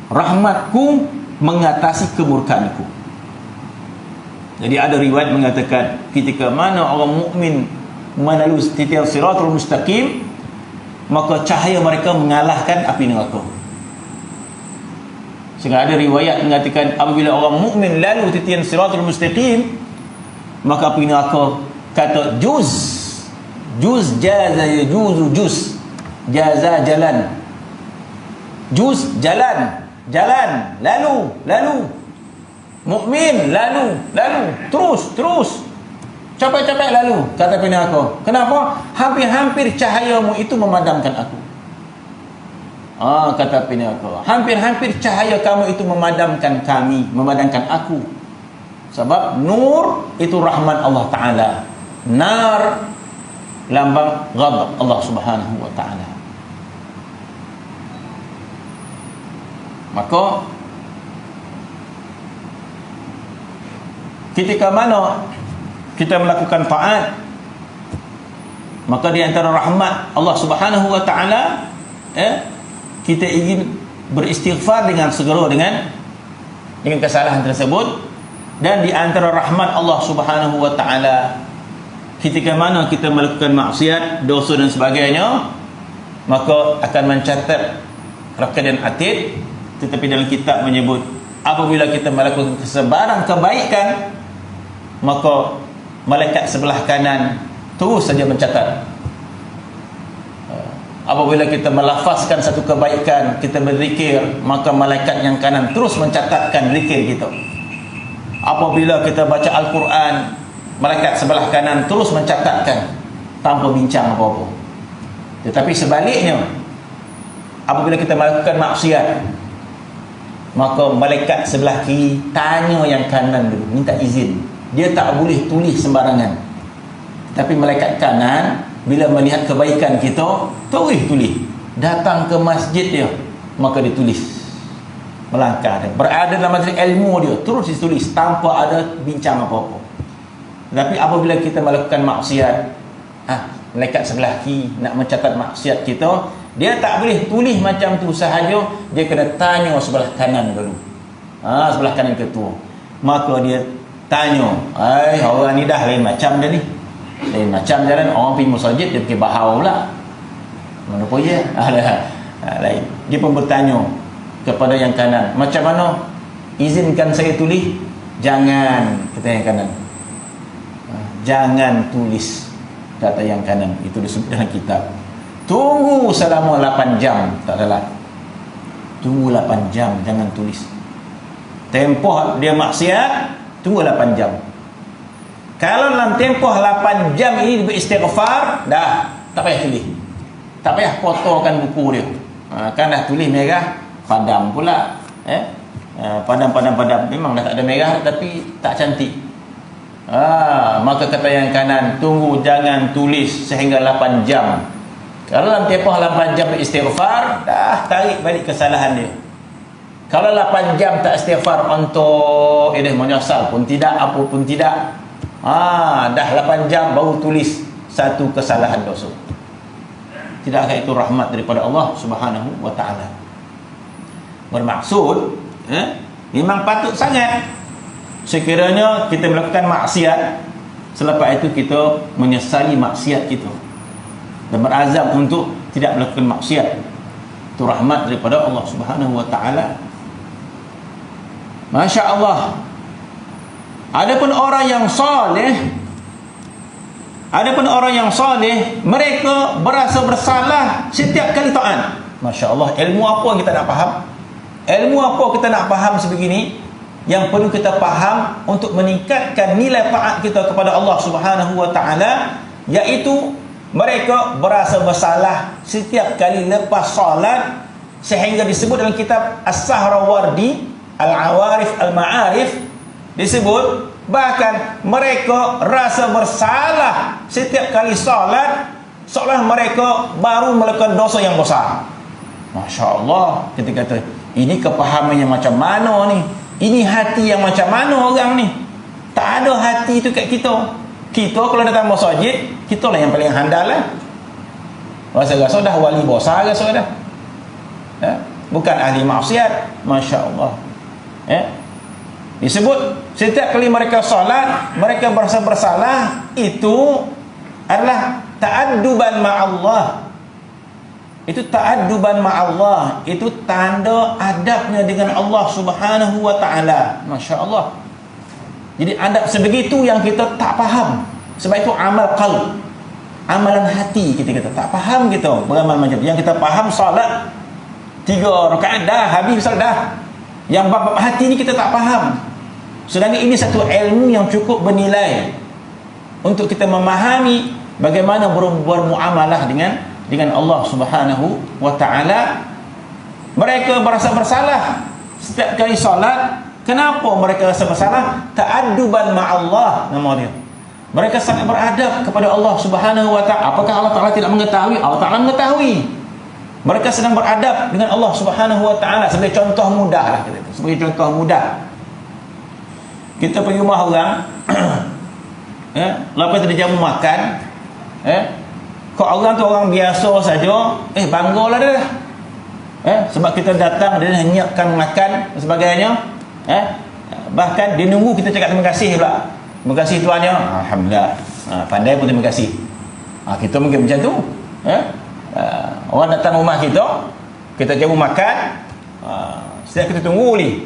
rahmatku mengatasi kemurkaanku. Jadi ada riwayat mengatakan ketika mana orang mukmin melalui titian siratul mustaqim, maka cahaya mereka mengalahkan api neraka. Sehingga ada riwayat mengatakan apabila orang mukmin lalu titian siratul mustaqim, maka api neraka kata juz jaza yajuzu juz, jaza jalan, juz jalan lalu, mukmin lalu terus capai lalu, kata api neraka. Kenapa? Hampir-hampir cahayamu itu memadamkan aku. Kata api neraka, hampir-hampir cahaya kamu itu memadamkan kami, memadamkan aku. Sebab nur itu rahmat Allah Ta'ala, nar lambang ghadab Allah Subhanahu wa ta'ala. Maka ketika mana kita melakukan taat, maka di antara rahmat Allah Subhanahu wa ta'ala, kita ingin beristighfar dengan segera dengan kesalahan tersebut. Dan di antara rahmat Allah Subhanahu wa ta'ala, ketika mana kita melakukan maksiat, dosa dan sebagainya, maka akan mencatat rakadan atid. Tetapi dalam kitab menyebut apabila kita melakukan kesebarang kebaikan, maka malaikat sebelah kanan terus saja mencatat. Apabila kita melafazkan satu kebaikan, kita berzikir, maka malaikat yang kanan terus mencatatkan zikir kita. Apabila kita baca Al-Quran, malaikat sebelah kanan terus mencatatkan tanpa bincang apa-apa. Tetapi sebaliknya, apabila kita melakukan maksiat, maka malaikat sebelah kiri tanya yang kanan dulu, minta izin. Dia tak boleh tulis sembarangan. Tapi malaikat kanan bila melihat kebaikan kita, tulis. Datang ke masjid dia, maka dia tulis. Melangkah dia, berada dalam majlis ilmu dia, terus ditulis tanpa ada bincang apa-apa. Tapi apabila kita melakukan maksiat, malaikat sebelah kiri nak mencatat maksiat kita, dia tak boleh tulis macam tu sahaja, dia kena tanya sebelah kanan dulu. Sebelah kanan ketua. Maka dia tanya, orang ni dah lain macam dia ni, lain macam jalan. Orang pergi masjid, dia pergi bahau pula. Mana pun je lain. Dia pun bertanya kepada yang kanan, macam mana? Izinkan saya tulis? Jangan, kata yang kanan. Jangan tulis, kata yang kanan. Itu disebut dalam kitab. Tunggu selama 8 jam. Tak salah, tunggu 8 jam, jangan tulis. Tempoh dia maksiat, tunggu 8 jam. Kalau dalam tempoh 8 jam ini beristighfar, dah tak payah tulis, tak payah kotorkan buku dia. Kan dah tulis merah, padam pula. Padam memang dah tak ada merah, tapi tak cantik. Maka kata yang kanan, tunggu, jangan tulis sehingga 8 jam. Kalau dalam tempoh 8 jam beristighfar, dah tarik balik kesalahan dia. Kalau 8 jam tak istighfar untuk menyesal pun tidak, apa pun tidak. Dah 8 jam baru tulis satu kesalahan dosa. Tidakkah itu rahmat daripada Allah Subhanahu wa taala? Bermaksud memang patut sangat sekiranya kita melakukan maksiat, selepas itu kita menyesali maksiat kita dan berazam untuk tidak melakukan maksiat. Itu rahmat daripada Allah Subhanahu wa taala. Masya Allah. Adapun orang yang soleh, mereka berasa bersalah setiap kali taat. Masya Allah. Ilmu apa yang kita nak faham? Ilmu apa kita nak faham sebegini? Yang perlu kita faham untuk meningkatkan nilai taat kita kepada Allah Subhanahu wa taala, iaitu mereka berasa bersalah setiap kali lepas solat, sehingga disebut dalam kitab As-Sahrawardi Al-Awarif Al-Ma'arif, disebut bahkan mereka rasa bersalah setiap kali solat seolah mereka baru melakukan dosa yang besar. Masya Allah. Kita kata, ini kepahaman yang macam mana ni? Ini hati yang macam mana orang ni? Tak ada hati tu kat kita. Kita kalau datang masjid, kita lah yang paling handal lah. Rasa-rasa dah wali besar rasa dah. Bukan ahli maksiat. Masya Allah. Disebut setiap kali mereka solat, mereka berasa bersalah, itu adalah ta'adduban ma'allah. Itu ta'adduban ma'allah, itu tanda adabnya dengan Allah Subhanahu wa ta'ala. Masya Allah. Jadi adab sebegitu yang kita tak faham. Sebab itu amal qalb, amalan hati kita tak faham kita beramal macam tu. Yang kita faham solat 3 rakaat dah habis solat dah. Yang bab hati ni kita tak faham. Sedangkan ini satu ilmu yang cukup bernilai untuk kita memahami bagaimana bermuamalah dengan Allah Subhanahu wa taala. Mereka berasa bersalah setiap kali solat. Kenapa mereka rasa bersalah? Ta'adduban ma'allah nama dia. Mereka sangat beradab kepada Allah Subhanahu wa taala. Apakah Allah Taala tidak mengetahui? Allah Taala mengetahui. Mereka sedang beradab dengan Allah Subhanahu wa taala. Sebagai contoh mudah lah kita. Sebagai contoh mudah, kita pergi rumah orang lepas kita jamu makan, kalau orang tu orang biasa saja, banggalah dia. Sebab kita datang, dia nyiapkan makan dan sebagainya. Bahkan dia nunggu kita cakap terima kasih pula. Terima kasih tuannya. Alhamdulillah. Pandai pun terima kasih. Kita mungkin macam tu. Orang datang rumah kita jamu makan, setiap kita tunggu ni.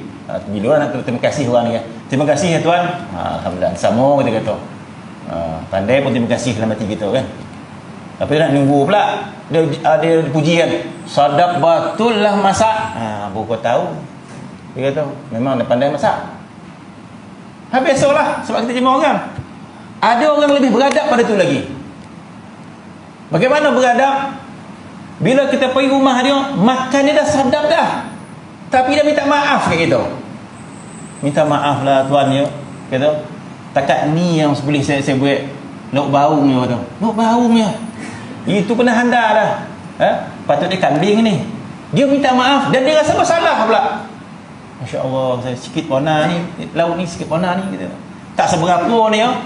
Bila nak terima kasih orang ni kan? Terima kasih ya tuan. Alhamdulillah. Sama kita kata. Pandai pun terima kasih dalam hati kita kan. Tapi nak nunggu pula dia puji kan. Sadaq betul lah masak. Baru kau tahu. Dia kata memang dia pandai masak. Biasalah sebab kita jumpa orang. Ada orang lebih beradab pada tu lagi. Bagaimana beradab? Bila kita pergi rumah dia, makan dia dah sadap dah, tapi dia minta maaf kat kita. Minta maaf lah tuan ya, kata takat ni yang boleh saya buat lauk baung ni, kata lauk baung ya, itu kena handal lah. Patut dia kambing ni. Dia minta maaf dan dia rasa bersalah pula. Masya Allah, saya sikit warna ni, lauk ni sikit warna ni, gitu. Tak seberapa ni ya.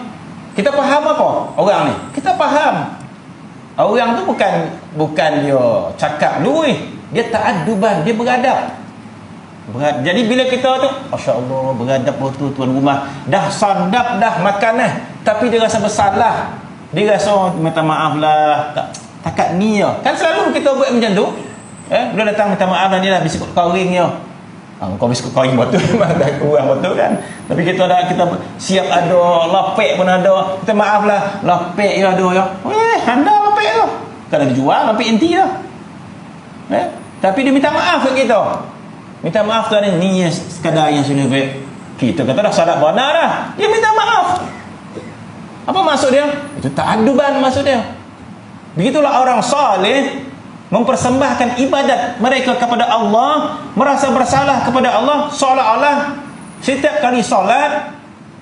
Kita faham apa orang ni? Kita faham. Orang tu bukan dia cakap lui, dia ta'adduban, dia beradab. Jadi bila kita tu, Masya Allah, beradab betul tuan rumah, dah sadap dah makan tapi dia rasa bersalah. Dia rasa minta maaf lah, takat ni ya. Kan selalu kita buat macam tu. Bila datang minta maaf lah, ni lah biskut kering ya. Kau biskut kering betul memang dah kurang betul kan. Tapi kita siap ada lapek pun ada. Kita maaf lah, lapek ya ada ya. Handal lapek tu. Kalau dijual lapek inti lah. Tapi dia minta maaf kat kita. Minta maaf tuan ni sekadar yang sudah baik. Kita kata dah salat benar dah. Dia minta maaf. Apa maksud dia? Itu ta'adduban maksud dia. Begitulah orang saleh mempersembahkan ibadat mereka kepada Allah, merasa bersalah kepada Allah, seolah-olah setiap kali solat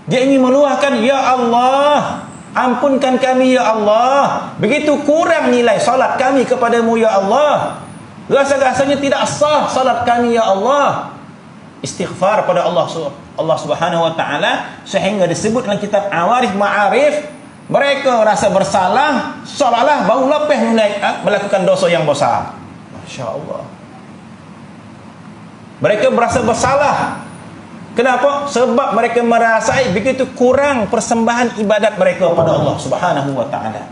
dia ingin meluahkan, ya Allah, ampunkan kami ya Allah, begitu kurang nilai solat kami kepadamu ya Allah, rasa-rasanya tidak sah solat kami ya Allah. istighfar pada Allah Subhanahu wa taala, sehingga disebut dalam kitab Awarif Ma'arif, mereka rasa bersalah seolah-olah baru lepas melakukan dosa yang besar. Masya-Allah. Mereka berasa bersalah. Kenapa? Sebab mereka merasai begitu kurang persembahan ibadat mereka kepada Allah Subhanahu wa taala.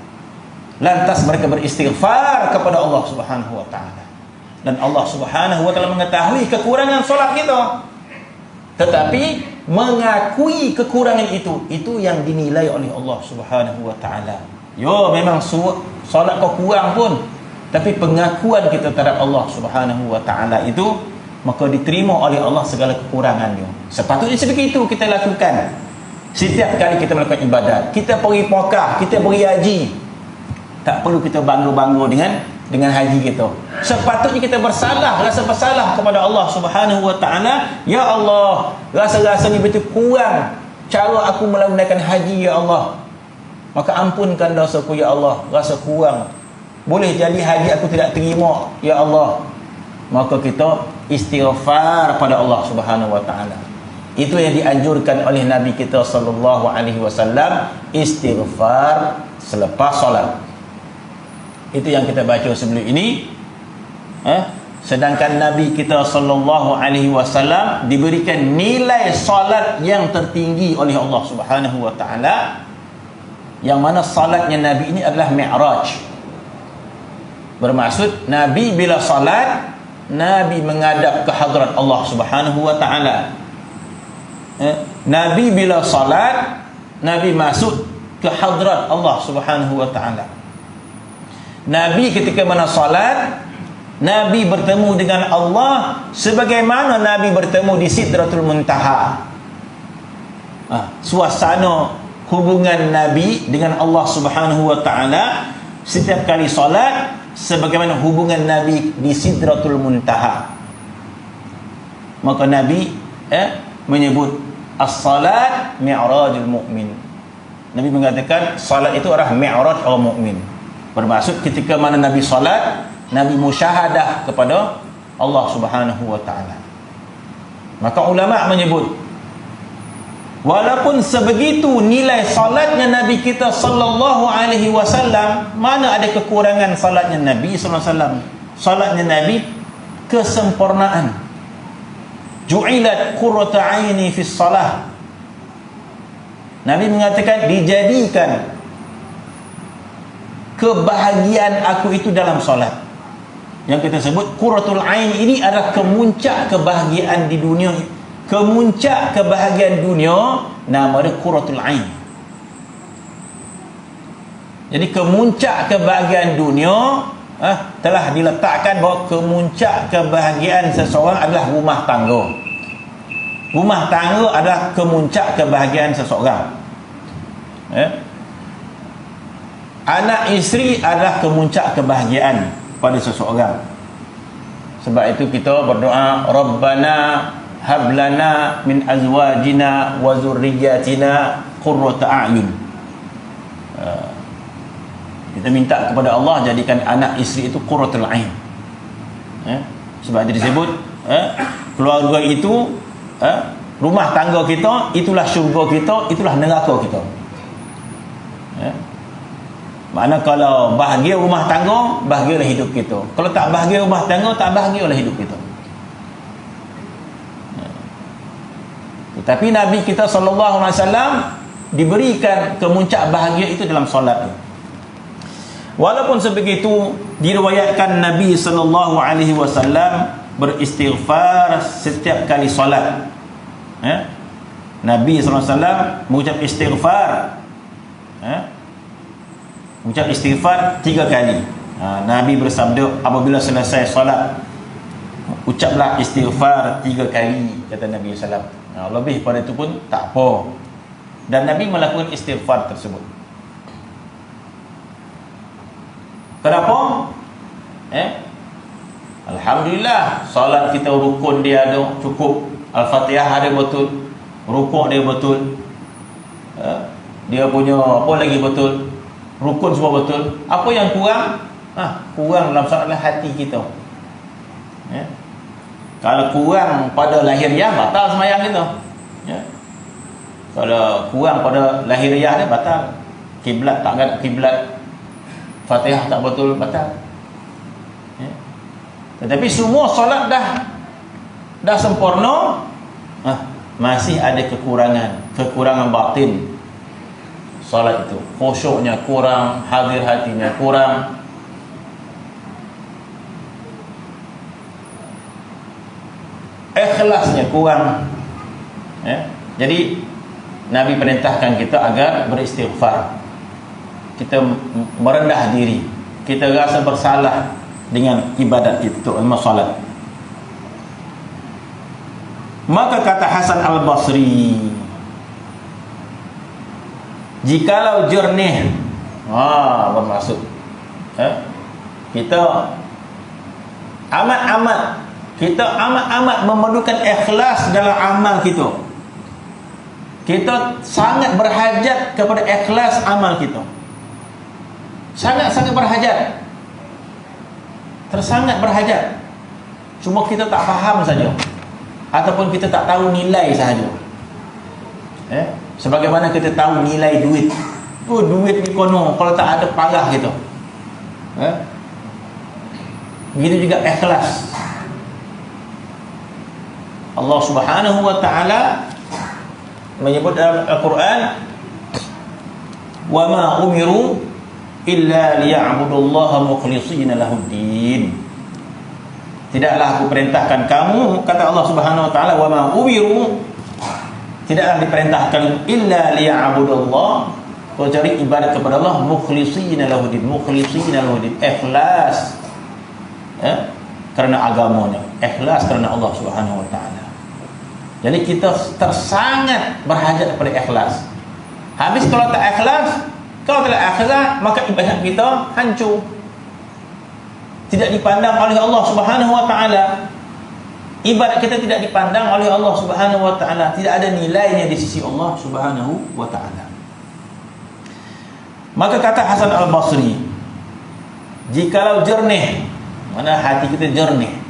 Lantas mereka beristighfar kepada Allah Subhanahu wa taala. Dan Allah Subhanahu wa taala mengetahui kekurangan solat kita. Tetapi mengakui kekurangan itu yang dinilai oleh Allah Subhanahu wa taala. Yo, memang solat kau kurang pun, tapi pengakuan kita terhadap Allah Subhanahu wa taala itu, maka diterima oleh Allah segala kekurangannya. Sepatutnya sebegitu kita lakukan. Setiap kali kita melakukan ibadat, kita pergi Mekah, kita pergi haji, tak perlu kita bangga-bangga dengan haji kita. Sepatutnya kita rasa bersalah kepada Allah Subhanahu wa taala. Ya Allah, rasa-rasanya betul kurang cara aku melaksanakan haji, ya Allah. Maka ampunkan dosaku, ya Allah. Rasa kurang. Boleh jadi haji aku tidak terima, ya Allah. Maka kita istighfar pada Allah Subhanahu wa taala. Itu yang dianjurkan oleh Nabi kita sallallahu alaihi wasallam, istighfar selepas solat. Itu yang kita baca sebelum ini. Sedangkan Nabi kita sallallahu alaihi wasallam diberikan nilai solat yang tertinggi oleh Allah Subhanahu wa taala, yang mana solatnya Nabi ini adalah mi'raj. Bermaksud Nabi bila solat, Nabi menghadap ke hadrat Allah Subhanahu wa taala. Nabi bila salat, Nabi masuk ke hadrat Allah Subhanahu wa taala. Nabi ketika mana salat, Nabi bertemu dengan Allah sebagaimana Nabi bertemu di Sidratul Muntaha. Suasana hubungan Nabi dengan Allah Subhanahu wa taala setiap kali salat sebagaimana hubungan Nabi di Sidratul Muntaha. Maka Nabi menyebut as-salat mi'rajul mu'min. Nabi mengatakan salat itu adalah mi'raj orang mukmin. Bermaksud ketika mana Nabi salat, Nabi musyahadah kepada Allah Subhanahu wa taala. Maka ulama menyebut, walaupun sebegitu nilai salatnya Nabi kita sallallahu alaihi wasallam, mana ada kekurangan salatnya Nabi sallallahu alaihi wasallam. Salatnya Nabi kesempurnaan. Ju'ilat qurratu 'aini fi shalah. Nabi mengatakan dijadikan kebahagiaan aku itu dalam salat. Yang kita sebut qurratul 'ain ini adalah kemuncak kebahagiaan di dunia. Kemuncak kebahagiaan dunia nama dia qurratul 'ain. Jadi kemuncak kebahagiaan dunia telah diletakkan bahawa kemuncak kebahagiaan seseorang adalah rumah tangga. Rumah tangga adalah kemuncak kebahagiaan seseorang. Anak isteri adalah kemuncak kebahagiaan pada seseorang. Sebab itu kita berdoa, Rabbana hablana min azwajina wa zurriyyatina qurrata a'yun. Kita minta kepada Allah jadikan anak isteri itu qurratul ain. Sebab itu disebut keluarga itu, rumah tangga kita itulah syurga kita, itulah neraka kita. Makna kalau bahagia rumah tangga, bahagialah hidup kita. Kalau tak bahagia rumah tangga, tak bahagialah hidup kita. Tapi Nabi kita sallallahu alaihi wasallam diberikan kemuncak bahagia itu dalam solat. Walaupun sebegitu, diriwayatkan Nabi sallallahu alaihi wasallam beristighfar setiap kali solat. Nabi sallallahu alaihi wasallam mengucap istighfar. Mengucap istighfar 3 kali. Nabi bersabda apabila selesai solat, ucaplah istighfar 3 kali, kata Nabi sallallahu alaihi wasallam. Lebih pada itu pun tak apa. Dan Nabi melakukan istighfar tersebut. Kenapa? Alhamdulillah, solat kita rukun dia ada cukup, Al-Fatihah ada betul, rukuk dia betul, dia punya apa lagi betul, rukun semua betul. Apa yang kurang? Kurang dalam solat hati kita. Kalau kurang pada lahiriah, batal sembahyang kita. Ya. Kalau kurang pada lahiriah dia, batal. Kiblat tak ada kiblat, Fatihah tak betul, batal. Ya. Tetapi semua solat dah sempurna, masih ada kekurangan batin solat itu. Khusyuknya kurang, hadir hatinya kurang, ikhlasnya kurang. Ya. Jadi Nabi perintahkan kita agar beristighfar, kita merendah diri, kita rasa bersalah dengan ibadat kita, terutama solat. Maka kata Hasan Al-Basri, jikalau jernih, bermaksud kita amat memerlukan ikhlas dalam amal kita. Kita sangat berhajat kepada ikhlas amal kita. Sangat-sangat berhajat. Tersangat berhajat. Cuma kita tak faham saja, ataupun kita tak tahu nilai sahaja. Sebagaimana kita tahu nilai duit. Duit ni kono, kalau tak ada parah gitu. Begitu juga ikhlas. Allah Subhanahu wa ta'ala menyebut dalam Al-Quran, wa ma umiru illa liya'budullaha mukhlishina lahuddin. Tidaklah aku perintahkan kamu, kata Allah Subhanahu wa ta'ala, wa ma umiru, tidaklah diperintahkan illa liya'budullah, kecuali ibadat kepada Allah mukhlishina lahuddin. Mukhlishina lahuddin, ikhlas kerana agamanya, ikhlas kerana Allah Subhanahu wa ta'ala. Jadi kita tersangat berhajat kepada ikhlas. Habis kalau tak ikhlas, maka ibadat kita hancur, tidak dipandang oleh Allah Subhanahu wa ta'ala. Ibadat kita tidak dipandang oleh Allah Subhanahu wa ta'ala, tidak ada nilainya di sisi Allah Subhanahu wa ta'ala. Maka kata Hasan Al-Basri, jikalau jernih, mana hati kita jernih,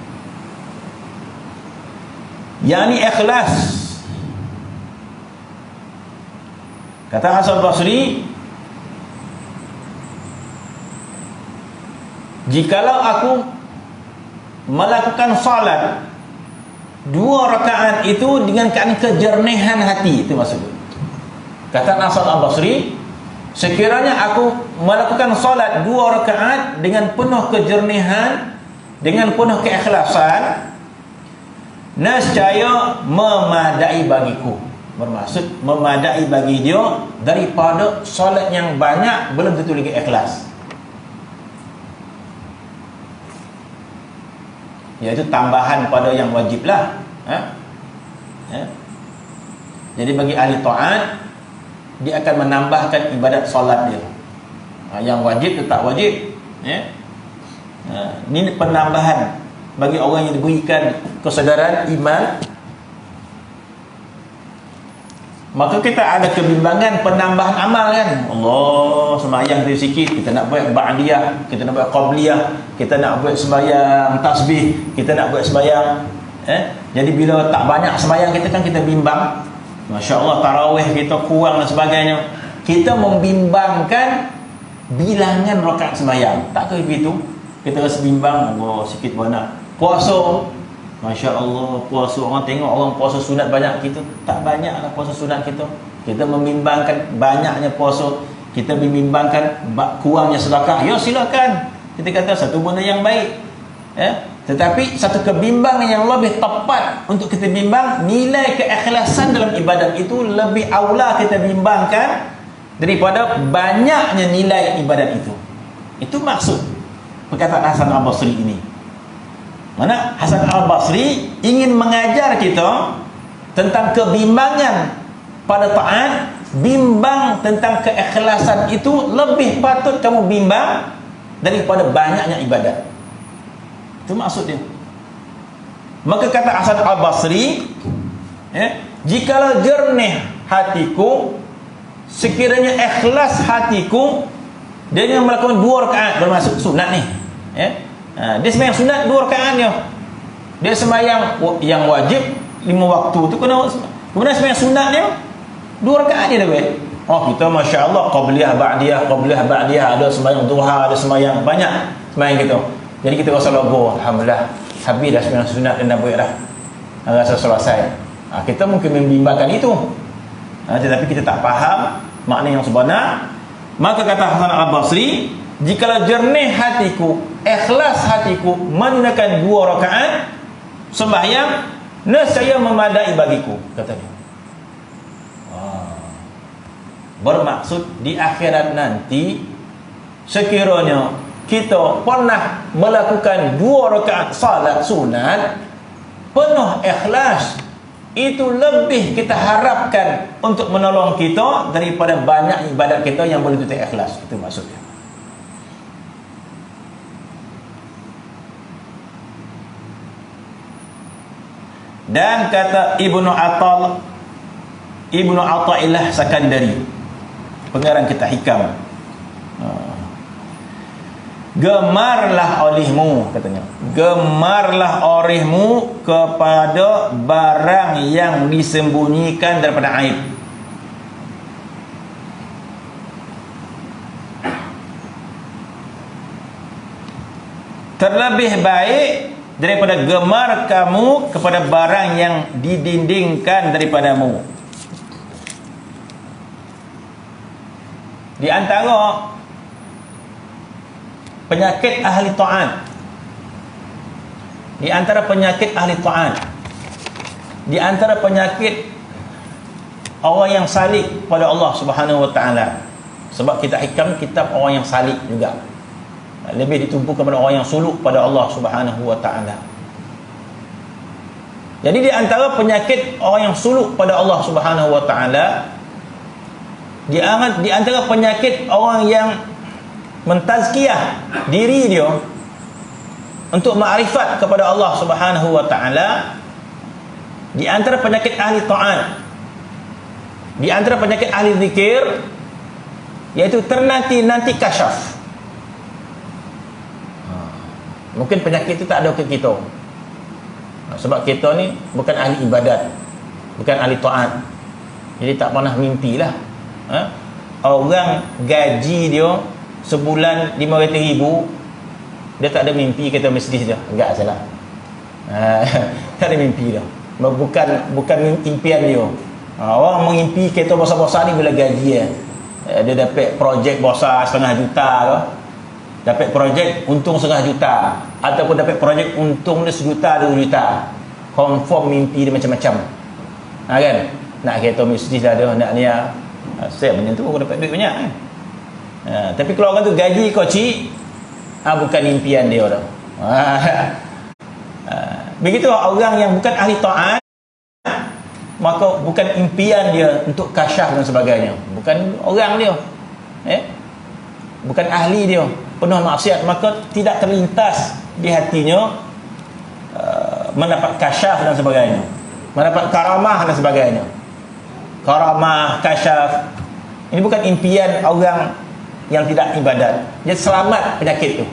yakni ikhlas. Kata Hasan Basri, jikalau aku melakukan salat 2 rakaat itu dengan keadaan kejernihan hati, itu maksudnya. Kata Hasan Al-Basri, sekiranya aku melakukan salat 2 rakaat dengan penuh kejernihan, dengan penuh keikhlasan, nescaya memadai bagiku. Bermaksud memadai bagi dia daripada solat yang banyak belum tentu lagi ikhlas, iaitu tambahan pada yang wajib lah. Jadi bagi ahli taat, dia akan menambahkan ibadat solat dia. Yang wajib tetap wajib. Ini penambahan bagi orang yang diberikan kesedaran iman. Maka kita ada kebimbangan penambahan amal kan. Allah, sembahyang tu sikit, kita nak buat ba'diyah, kita nak buat qabliyah, kita nak buat sembahyang tasbih, kita nak buat sembahyang. Jadi bila tak banyak sembahyang kita kan, kita bimbang. Masya Allah, tarawih kita kurang dan sebagainya. Kita membimbangkan bilangan rakaat sembahyang. Tak ke begitu? Kita rasa bimbang, Allah sikit banyak. Puasa, Masya Allah, puasa, orang tengok orang puasa sunat banyak, kita tak banyaklah puasa sunat kita. Kita membimbangkan banyaknya puasa, kita membimbangkan kurangnya sedekah. Ya silakan, kita kata satu benda yang baik. Tetapi satu kebimbangan yang lebih tepat untuk kita bimbang, nilai keikhlasan dalam ibadat itu lebih aula kita bimbangkan daripada banyaknya nilai ibadat itu. Itu maksud perkataan Hasan Al-Basri ini. Mana Hasan Al-Basri ingin mengajar kita tentang kebimbangan pada taat. Bimbang tentang keikhlasan itu lebih patut kamu bimbang daripada banyaknya ibadat. Itu maksud dia. Maka kata Hasan Al-Basri, jikalau jernih hatiku, sekiranya ikhlas hatiku dengan melakukan 2 rakaat, bermaksud sunat ni. Dia sembahyang sunat 2 rakaat dia. Dia sembahyang yang wajib 5 waktu tu kena, kemudian sembahyang sunat dia 2 rakaat je dah. Oh, kita masya-Allah qabliyah ba'diyah, ada sembahyang duha, ada sembahyang banyak sembahyang kita. Jadi kita rasa lega, alhamdulillah habis dah sembahyang sunat dan dah buat dah. Rasa selesai. Kita mungkin membimbangkan itu. Tetapi kita tak faham makna yang sebenar. Maka kata Hasan Al-Basri, jikalau jernih hatiku, ikhlas hatiku menunaikan 2 rakaat sembahyang, nescaya memadai bagiku, katanya. Bermaksud di akhirat nanti, sekiranya kita pernah melakukan 2 rakaat salat sunat penuh ikhlas, itu lebih kita harapkan untuk menolong kita daripada banyak ibadat kita yang boleh kita ikhlas. Itu maksudnya. Dan kata Ibnu Athaillah Sakandari, pengarang kitab Hikam, gemarlah olehmu, katanya, gemarlah olehmu kepada barang yang disembunyikan daripada aib. Terlebih baik daripada gemar kamu kepada barang yang didindingkan daripadamu. Di antara penyakit ahli ta'at, di antara penyakit ahli ta'at, di antara penyakit orang yang salik pada Allah Subhanahu wa taala, sebab kitab Hikam kitab orang yang salik juga, lebih ditumpu kepada orang yang suluk pada Allah Subhanahu wa taala. Jadi di antara penyakit orang yang suluk pada Allah Subhanahu wa taala, di antara penyakit orang yang mentazkiyah diri dia untuk makrifat kepada Allah Subhanahu wa taala, di antara penyakit ahli ta'at, di antara penyakit ahli zikir, iaitu ternanti-nanti kasyaf. Mungkin penyakit itu tak ada ke kita, sebab kita ni bukan ahli ibadat, bukan ahli ta'at, jadi tak pernah mimpilah. Orang gaji dia sebulan 500,000, dia tak ada mimpi kata masjid dia. Enggak, salah. Tak ada mimpi dia. Bukan impian dia. Orang mengimpi kereta besar-besar ni bila gaji dia dapat projek besar 500,000 juta ke, dapat projek untung 500,000 juta, ataupun dapat projek untung dia 1 juta 2 juta. Confirm mimpi dia macam-macam. Kan? Nak kereta masjid dah ada, nak ni saya macam tu aku dapat duit banyak kan. Tapi kalau orang tu gaji kecil, bukan impian dia dah. Begitu orang yang bukan ahli ta'at, maka bukan impian dia untuk kasyaf dan sebagainya, bukan orang dia, bukan ahli dia, penuh maksiat, maka tidak terlintas di hatinya mendapat kasyaf dan sebagainya, mendapat karamah dan sebagainya. Karamah, kasyaf, ini bukan impian orang yang tidak ibadat. Dia selamat penyakit tu.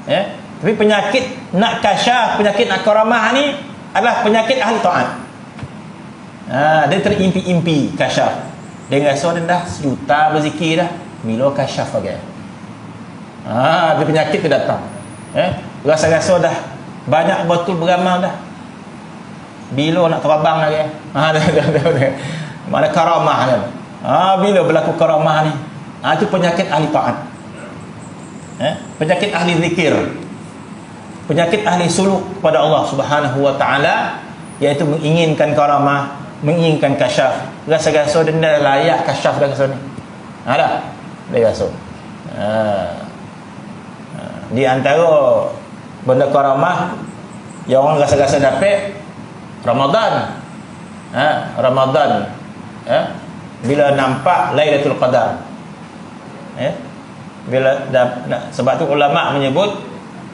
Tapi penyakit nak kasyaf, penyakit nak karamah ni adalah penyakit ahli ta'at. Dia terimpi-impi kasyaf. Dia rasa dia dah 1 juta berzikir dah, bila kasyaf lagi. Dia penyakit tu datang. Rasa-rasa dah banyak betul beramal dah, bila nak terbang lagi. Mana karamah kan? Bila berlaku karamah ni? Itu penyakit ahli ta'at. Penyakit ahli zikir, penyakit ahli suluk pada Allah Subhanahu wa taala, iaitu menginginkan karamah, menginginkan kasyaf. Rasa-rasa dia dah layak kasyaf dah rasa ni. Dah. Dia rasa. Di antara benda karamah yang orang rasa-rasa dapat Ramadan. Ramadan. Bila nampak Lailatul Qadar, sebab tu ulama menyebut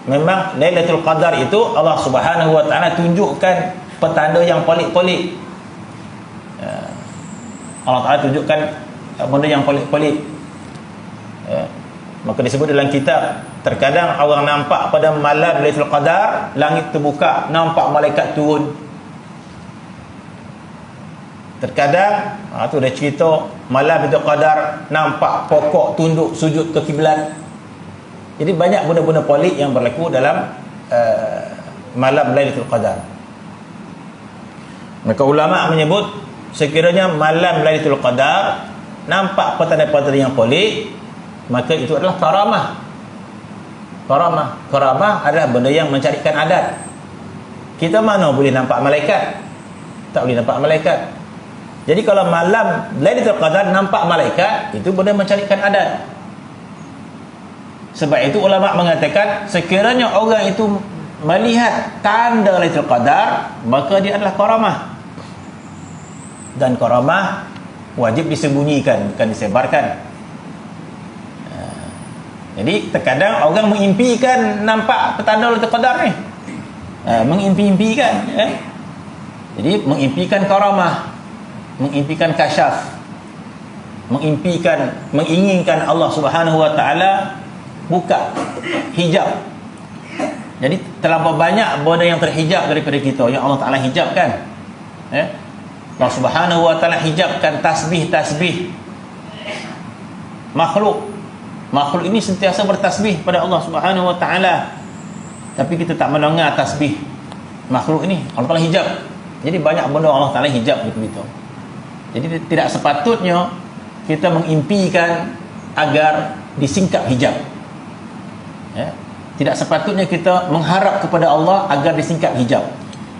memang Lailatul Qadar itu Allah Subhanahu wa taala tunjukkan petanda yang pelik-pelik. Allah Taala tunjukkan benda yang pelik-pelik. Maka disebut dalam kitab Terkadang orang nampak pada malam Lailatul Qadar, langit terbuka, nampak malaikat turun. Terkadang tu dah cerita malam Lailatul Qadar, nampak pokok tunduk sujud ke kiblat. Jadi banyak benda-benda pelik yang berlaku dalam malam Lailatul Qadar. Maka ulama menyebut sekiranya malam Lailatul Qadar nampak petanda-petanda yang pelik, maka itu adalah karamah. Karamah adalah benda yang mencarikan adat. Kita mana boleh nampak malaikat? Tak boleh nampak malaikat. Jadi kalau malam Lailatul Qadar nampak malaikat, itu benda mencarikan adat. Sebab itu ulama mengatakan sekiranya orang itu melihat tanda Lailatul Qadar, maka dia adalah karamah. Dan karamah wajib disembunyikan, bukan disebarkan. Jadi terkadang orang mengimpikan nampak petanda Lailatul Qadar ni. Mengimpi-impikan, Jadi mengimpikan karamah, mengimpikan kasyaf, menginginkan Allah Subhanahu wa taala buka hijab. Jadi terlampau banyak benda yang terhijab daripada kita yang Allah Taala hijabkan. Allah Subhanahu wa taala hijabkan tasbih-tasbih makhluk ini sentiasa bertasbih pada Allah Subhanahu wa taala, tapi kita tak mendengar tasbih makhluk ini. Allah Taala hijab. Jadi banyak benda Allah Taala hijab begitu. Jadi tidak sepatutnya kita mengimpikan agar disingkap hijab. Tidak sepatutnya kita mengharap kepada Allah agar disingkap hijab.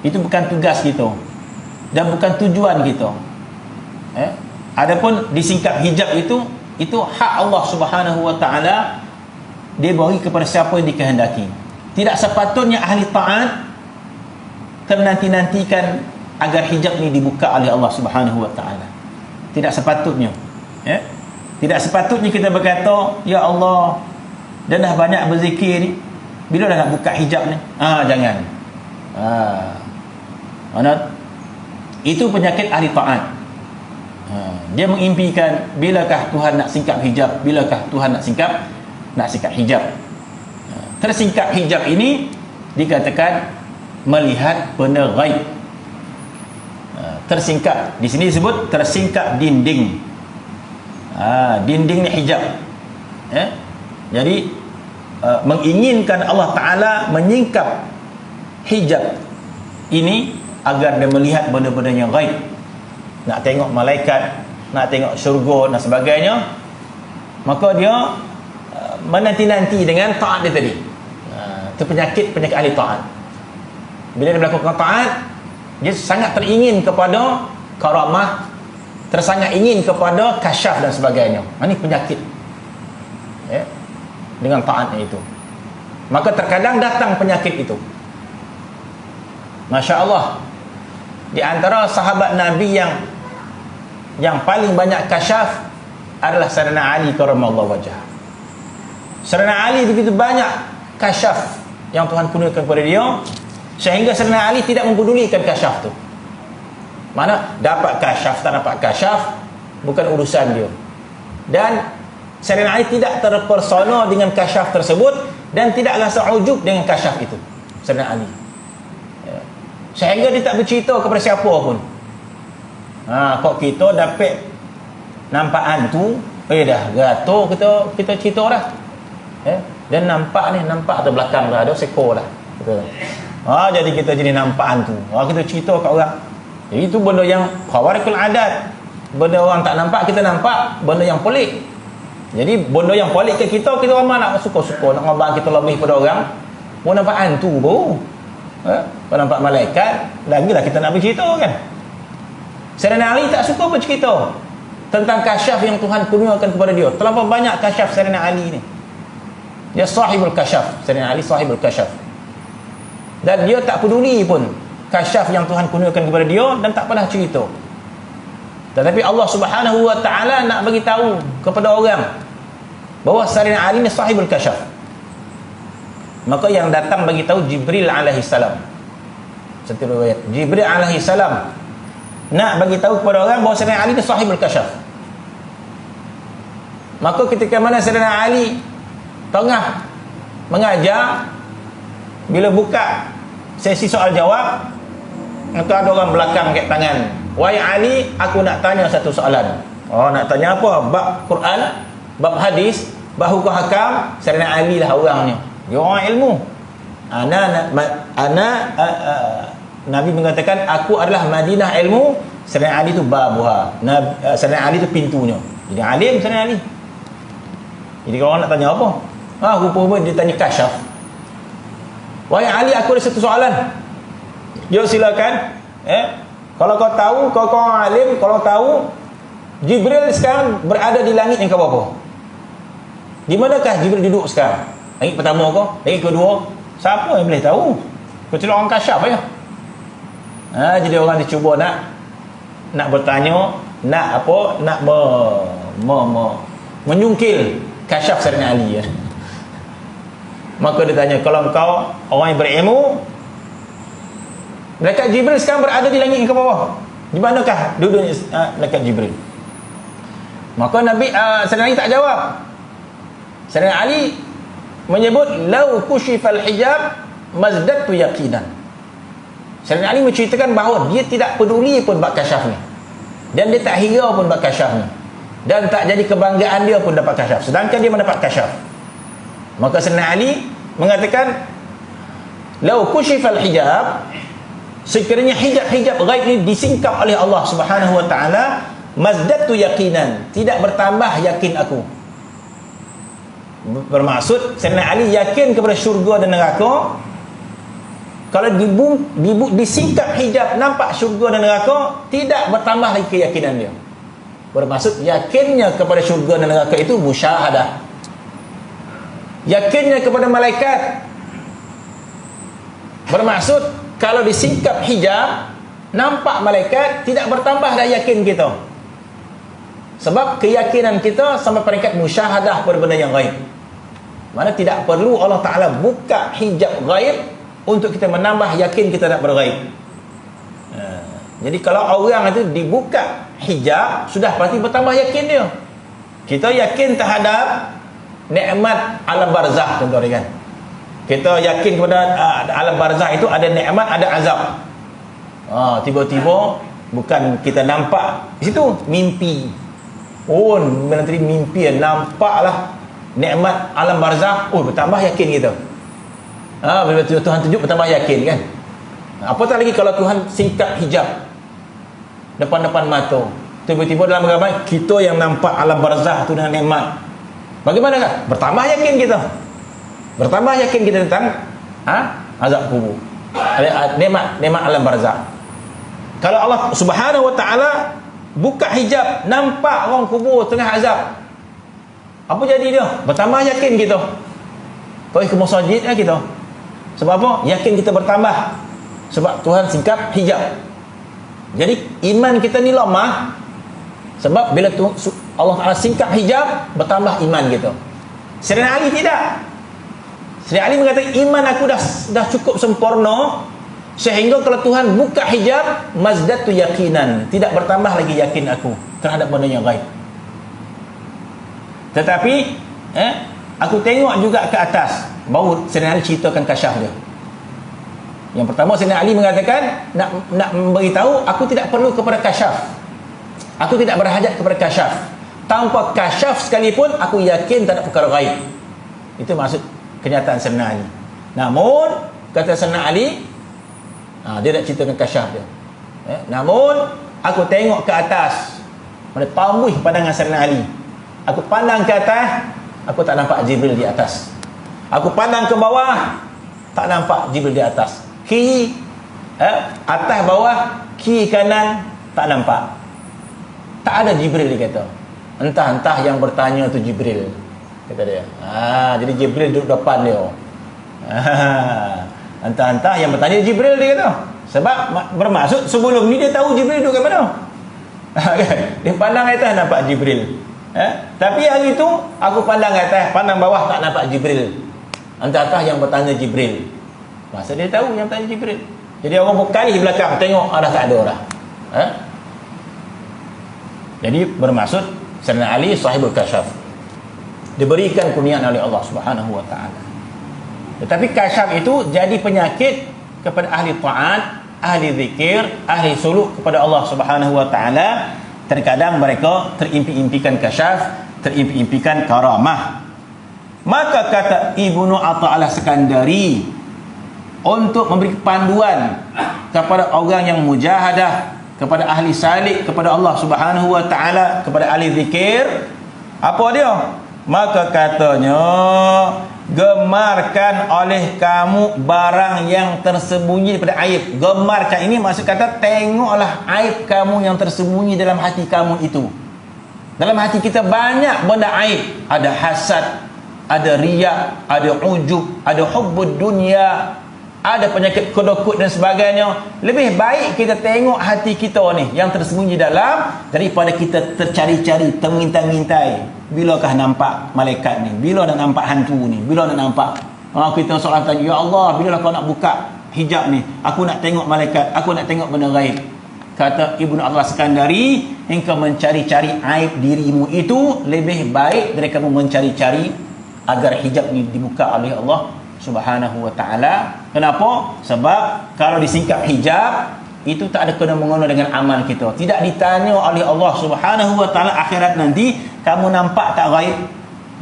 Itu bukan tugas kita dan bukan tujuan kita. Adapun disingkap hijab itu hak Allah Subhanahu wa taala, dia bagi kepada siapa yang dikehendaki. Tidak sepatutnya ahli taat ternanti-nantikan agar hijab ini dibuka oleh Allah Subhanahu wa taala. Tidak sepatutnya. Tidak sepatutnya kita berkata, ya Allah, dan dah banyak berzikir ni, bila dah nak buka hijab ni? Jangan. Itu penyakit ahli taat. Dia mengimpikan bilakah Tuhan nak singkap hijab, bilakah Tuhan nak singkap hijab. Tersingkap hijab ini dikatakan melihat benda ghaib. Tersingkap, di sini disebut tersingkap dinding. Dinding ni hijab. Jadi menginginkan Allah Ta'ala menyingkap hijab ini agar dia melihat benda-benda yang ghaib. Nak tengok malaikat, nak tengok syurga dan sebagainya, maka dia menanti-nanti dengan taat dia tadi. Itu penyakit ahli taat. Bila dia melakukan taat, dia sangat teringin kepada karamah, tersangat ingin kepada kasyaf dan sebagainya. Ini penyakit dengan taatnya itu. Maka terkadang datang penyakit itu. Masya Allah, di antara sahabat Nabi yang paling banyak kasyaf adalah Sayyidina Ali karamallahu wajhah. Sayyidina Ali begitu banyak kasyaf yang Tuhan kurniakan kepada dia, sehingga Sayyidina Ali tidak mempedulikan kasyaf tu. Mana dapat kasyaf, tak dapat kasyaf, bukan urusan dia. Dan Sayyidina Ali tidak terpersona dengan kasyaf tersebut dan tidak rasa ujub dengan kasyaf itu. Sayyidina Ali, sehingga dia tak bercerita kepada siapa pun. Kok kita dapat nampakan tu, dah gato kita cerita dah. Dan nampak atas belakang dah ada sekor dah. Jadi kita jadi nampakan tu. Kita cerita kat orang. Jadi itu benda yang khawarikul adat. Benda orang tak nampak, kita nampak benda yang pelik. Jadi benda yang pelik ke kita ramai nak suka-suka, nak ngabang kita lebih pada orang. Mau nampak hantu baru. Kalau nampak malaikat, lagilah kita nak bercerita kan. Sayyidina Ali tak suka bercerita tentang kasyaf yang Tuhan kurniakan kepada dia. Terlalu banyak kasyaf Sayyidina Ali ni. Dia sahibul kasyaf. Sayyidina Ali sahibul kasyaf. Dan dia tak peduli pun kasyaf yang Tuhan kurniakan kepada dia dan tak pernah cerita. Tetapi Allah Subhanahu wa taala nak bagi tahu kepada orang bahawa Sayyidina Ali ni sahibul kasyaf. Maka yang datang bagi tahu Jibril alaihi salam. Satu riwayat, Jibril alaihi salam nak bagi tahu kepada orang bahawa Sayyidina Ali ni sahibul kasyaf. Maka ketika mana Sayyidina Ali tengah mengajar, bila buka sesi soal jawab, itu ada orang belakang kat tangan, "Wahai Ali, aku nak tanya satu soalan." Oh, nak tanya apa? Bab Quran, bab hadis, bab hukum hakam. Sayyidina Ali lah orangnya. Dia orang ilmu. Nabi mengatakan, aku adalah Madinah ilmu. Sayyidina Ali tu babuha. Sayyidina Ali tu pintunya. Jadi alim Sayyidina Ali. Jadi kalau orang nak tanya apa? Rupa-rupa dia tanya kasyaf. "Wahai Ali, aku ada satu soalan." Yo, silakan. Kalau kau tahu, kau alim, kalau tahu Jibril sekarang berada di langit yang keberapa? Di manakah Jibril duduk sekarang? Langit pertama kau? Langit kedua? Siapa yang boleh tahu? Kecuali orang kasyaf ya. Jadi orang dia cuba nak bertanya, nak menyungkil kasyaf Sayyidina Ali ya. Maka dia tanya, kalau kau orang yang berilmu, malaikat Jibril sekarang berada di langit yang keberapa? Di manakah duduknya malaikat Jibril? Maka Sayyidina Ali tak jawab. Sayyidina Ali menyebut, "Lau kushifal hijab mazdadtu yaqinan." Sayyidina Ali menceritakan bahawa dia tidak peduli pun bab kasyaf ni, dan dia tak hirau pun bab kasyaf ni, dan tak jadi kebanggaan dia pun dapat kasyaf, sedangkan dia mendapat kasyaf. Maka Sayyidina Ali mengatakan, "Lau kushifal hijab," sekiranya hijab-hijab gaib ni disingkap oleh Allah Subhanahu wa taala, "mazdadtu yaqinan," tidak bertambah yakin aku. Bermaksud Sayyidina Ali yakin kepada syurga dan neraka. Kalau disingkap hijab, nampak syurga dan neraka, tidak bertambah lagi keyakinan dia. Bermaksud yakinnya kepada syurga dan neraka itu musyahadah. Yakinnya kepada malaikat, bermaksud kalau disingkap hijab, nampak malaikat, tidak bertambah dah yakin kita. Sebab keyakinan kita sampai peringkat musyahadah pada benda yang gaib. Mana tidak perlu Allah Ta'ala buka hijab gaib untuk kita menambah yakin kita nak bergaib. Jadi kalau orang itu dibuka hijab, sudah pasti bertambah yakin dia. Kita yakin terhadap nikmat alam barzah, contoh kan. Kita yakin kepada alam barzah itu ada nikmat, ada azab. Tiba-tiba bukan kita nampak di situ, mimpi. Nanti mimpi nampaklah nikmat alam barzah, bertambah yakin kita. Bila Tuhan tunjuk, bertambah yakin kan. Apatah lagi kalau Tuhan singkap hijab depan-depan mata, tiba-tiba dalam gambar kita yang nampak alam barzah tu dengan nikmat, bagaimana kan? Bertambah yakin kita. Bertambah yakin kita tentang azab kubur, nikmat alam barzah. Kalau Allah Subhanahu wa taala buka hijab, nampak orang kubur tengah azab, apa jadi dia? Bertambah yakin kita. Pergi ke masjid kita. Sebab apa? Yakin kita bertambah. Sebab Tuhan singkap hijab. Jadi iman kita ni lemah, sebab bila Allah Ta'ala singkap hijab, bertambah iman kita. Sayyidina Ali tidak. Sayyidina Ali mengatakan, iman aku dah cukup sempurna, sehingga kalau Tuhan buka hijab, mazdadtu yaqinan, tidak bertambah lagi yakin aku terhadap benda yang gaib. Tetapi aku tengok juga ke atas, baru Sayyidina Ali ceritakan kasyaf dia. Yang pertama, Sayyidina Ali mengatakan, nak memberitahu, aku tidak perlu kepada kasyaf, aku tidak berhajat kepada kasyaf. Tanpa kasyaf sekalipun, aku yakin tak ada perkara gaib. Itu maksud kenyataan Sayyidina Ali. Namun kata Sayyidina Ali, dia nak ceritakan kasyaf dia. Namun aku tengok ke atas, mana pambuh pandangan Sayyidina Ali. Aku pandang ke atas, aku tak nampak Jibril di atas. Aku pandang ke bawah, tak nampak Jibril di atas. Kiri, atas bawah, kiri kanan, tak nampak. Tak ada Jibril, dia kata. Entah yang bertanya tu Jibril, kata dia. Jadi Jibril duduk depan dia. Entah yang bertanya Jibril, dia kata. Sebab bermaksud sebelum ni dia tahu Jibril duduk kat mana. Dia pandang atas, nampak Jibril. Tapi hari tu aku pandang atas, pandang bawah, tak nampak Jibril. Entah yang bertanya Jibril. Masa dia tahu yang bertanya Jibril. Jadi orang berkali belakang, tengok dah tak ada orang. Jadi bermaksud Sayyidina Ali sahibul kasyaf, diberikan kurniaan oleh Allah Subhanahu wa taala. Tetapi kasyaf itu jadi penyakit kepada ahli taat, ahli zikir, ahli suluk kepada Allah Subhanahu wa taala. Terkadang mereka terimpi-impikan kasyaf, terimpi-impikan karamah. Maka kata Ibnu Athaillah Sekandari, untuk memberi panduan kepada orang yang mujahadah, kepada ahli salik kepada Allah Subhanahu wa taala, kepada ahli zikir, apa dia? Maka katanya, gemarkan oleh kamu barang yang tersembunyi daripada aib. Gemarkan ini maksud kata tengoklah aib kamu yang tersembunyi dalam hati kamu itu. Dalam hati kita banyak benda aib. Ada hasad, ada riak, ada ujub, ada hubbud dunia, ada penyakit kedokut dan sebagainya. Lebih baik kita tengok hati kita ni yang tersembunyi dalam, daripada kita tercari-cari, termintai-mintai. Bilakah nampak malaikat ni? Bila nak nampak hantu ni? Bila nak nampak? Kita seorang tanya, ya Allah, bila kau nak buka hijab ni? Aku nak tengok malaikat, aku nak tengok benda gaib. Kata Ibnu Athaillah Sekandari, engkau mencari-cari aib dirimu itu lebih baik dari kamu mencari-cari agar hijab ni dibuka oleh Allah Subhanahu wa taala. Kenapa? Sebab kalau disingkap hijab itu tak ada kena-mengena dengan amal kita. Tidak ditanya oleh Allah Subhanahu wa taala akhirat nanti, kamu nampak tak gaib?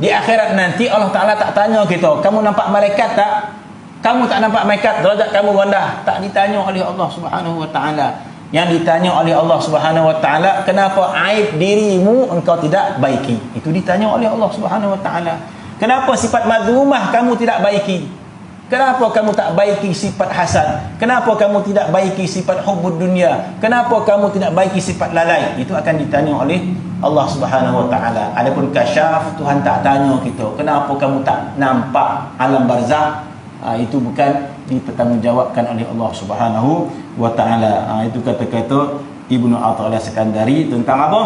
Di akhirat nanti Allah Taala tak tanya kita, kamu nampak malaikat tak? Kamu tak nampak malaikat, derajat kamu rendah. Tak ditanya oleh Allah Subhanahu wa taala. Yang ditanya oleh Allah Subhanahu wa taala, kenapa aib dirimu engkau tidak baiki? Itu ditanya oleh Allah Subhanahu wa taala. Kenapa sifat mazmumah kamu tidak baiki? Kenapa kamu tak baiki sifat hasad? Kenapa kamu tidak baiki sifat hubbud dunia? Kenapa kamu tidak baiki sifat lalai? Itu akan ditanya oleh Allah Subhanahu wa taala. Adapun kasyaf, Tuhan tak tanya kita, kenapa kamu tak nampak alam barzakh? Itu bukan dipertanggungjawabkan oleh Allah Subhanahu wa taala. Itu kata-kata Ibnu Athaillah Sekandari tentang apa?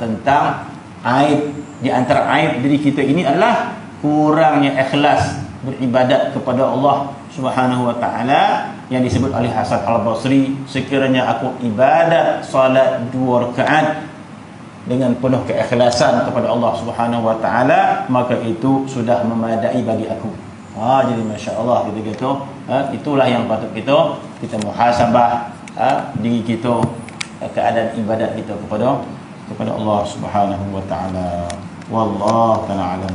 Tentang aib. Di antara aib diri kita ini adalah kurangnya ikhlas beribadat kepada Allah Subhanahu wa taala, yang disebut oleh Hasan Al-Basri, sekiranya aku ibadat salat 2 rakaat dengan penuh keikhlasan kepada Allah Subhanahu wa taala, maka itu sudah memadai bagi aku. Jadi masya-Allah kita kata, itulah yang patut kita muhasabah diri kita, keadaan ibadat kita kepada Allah Subhanahu wa taala. Wallahu ta'ala alam.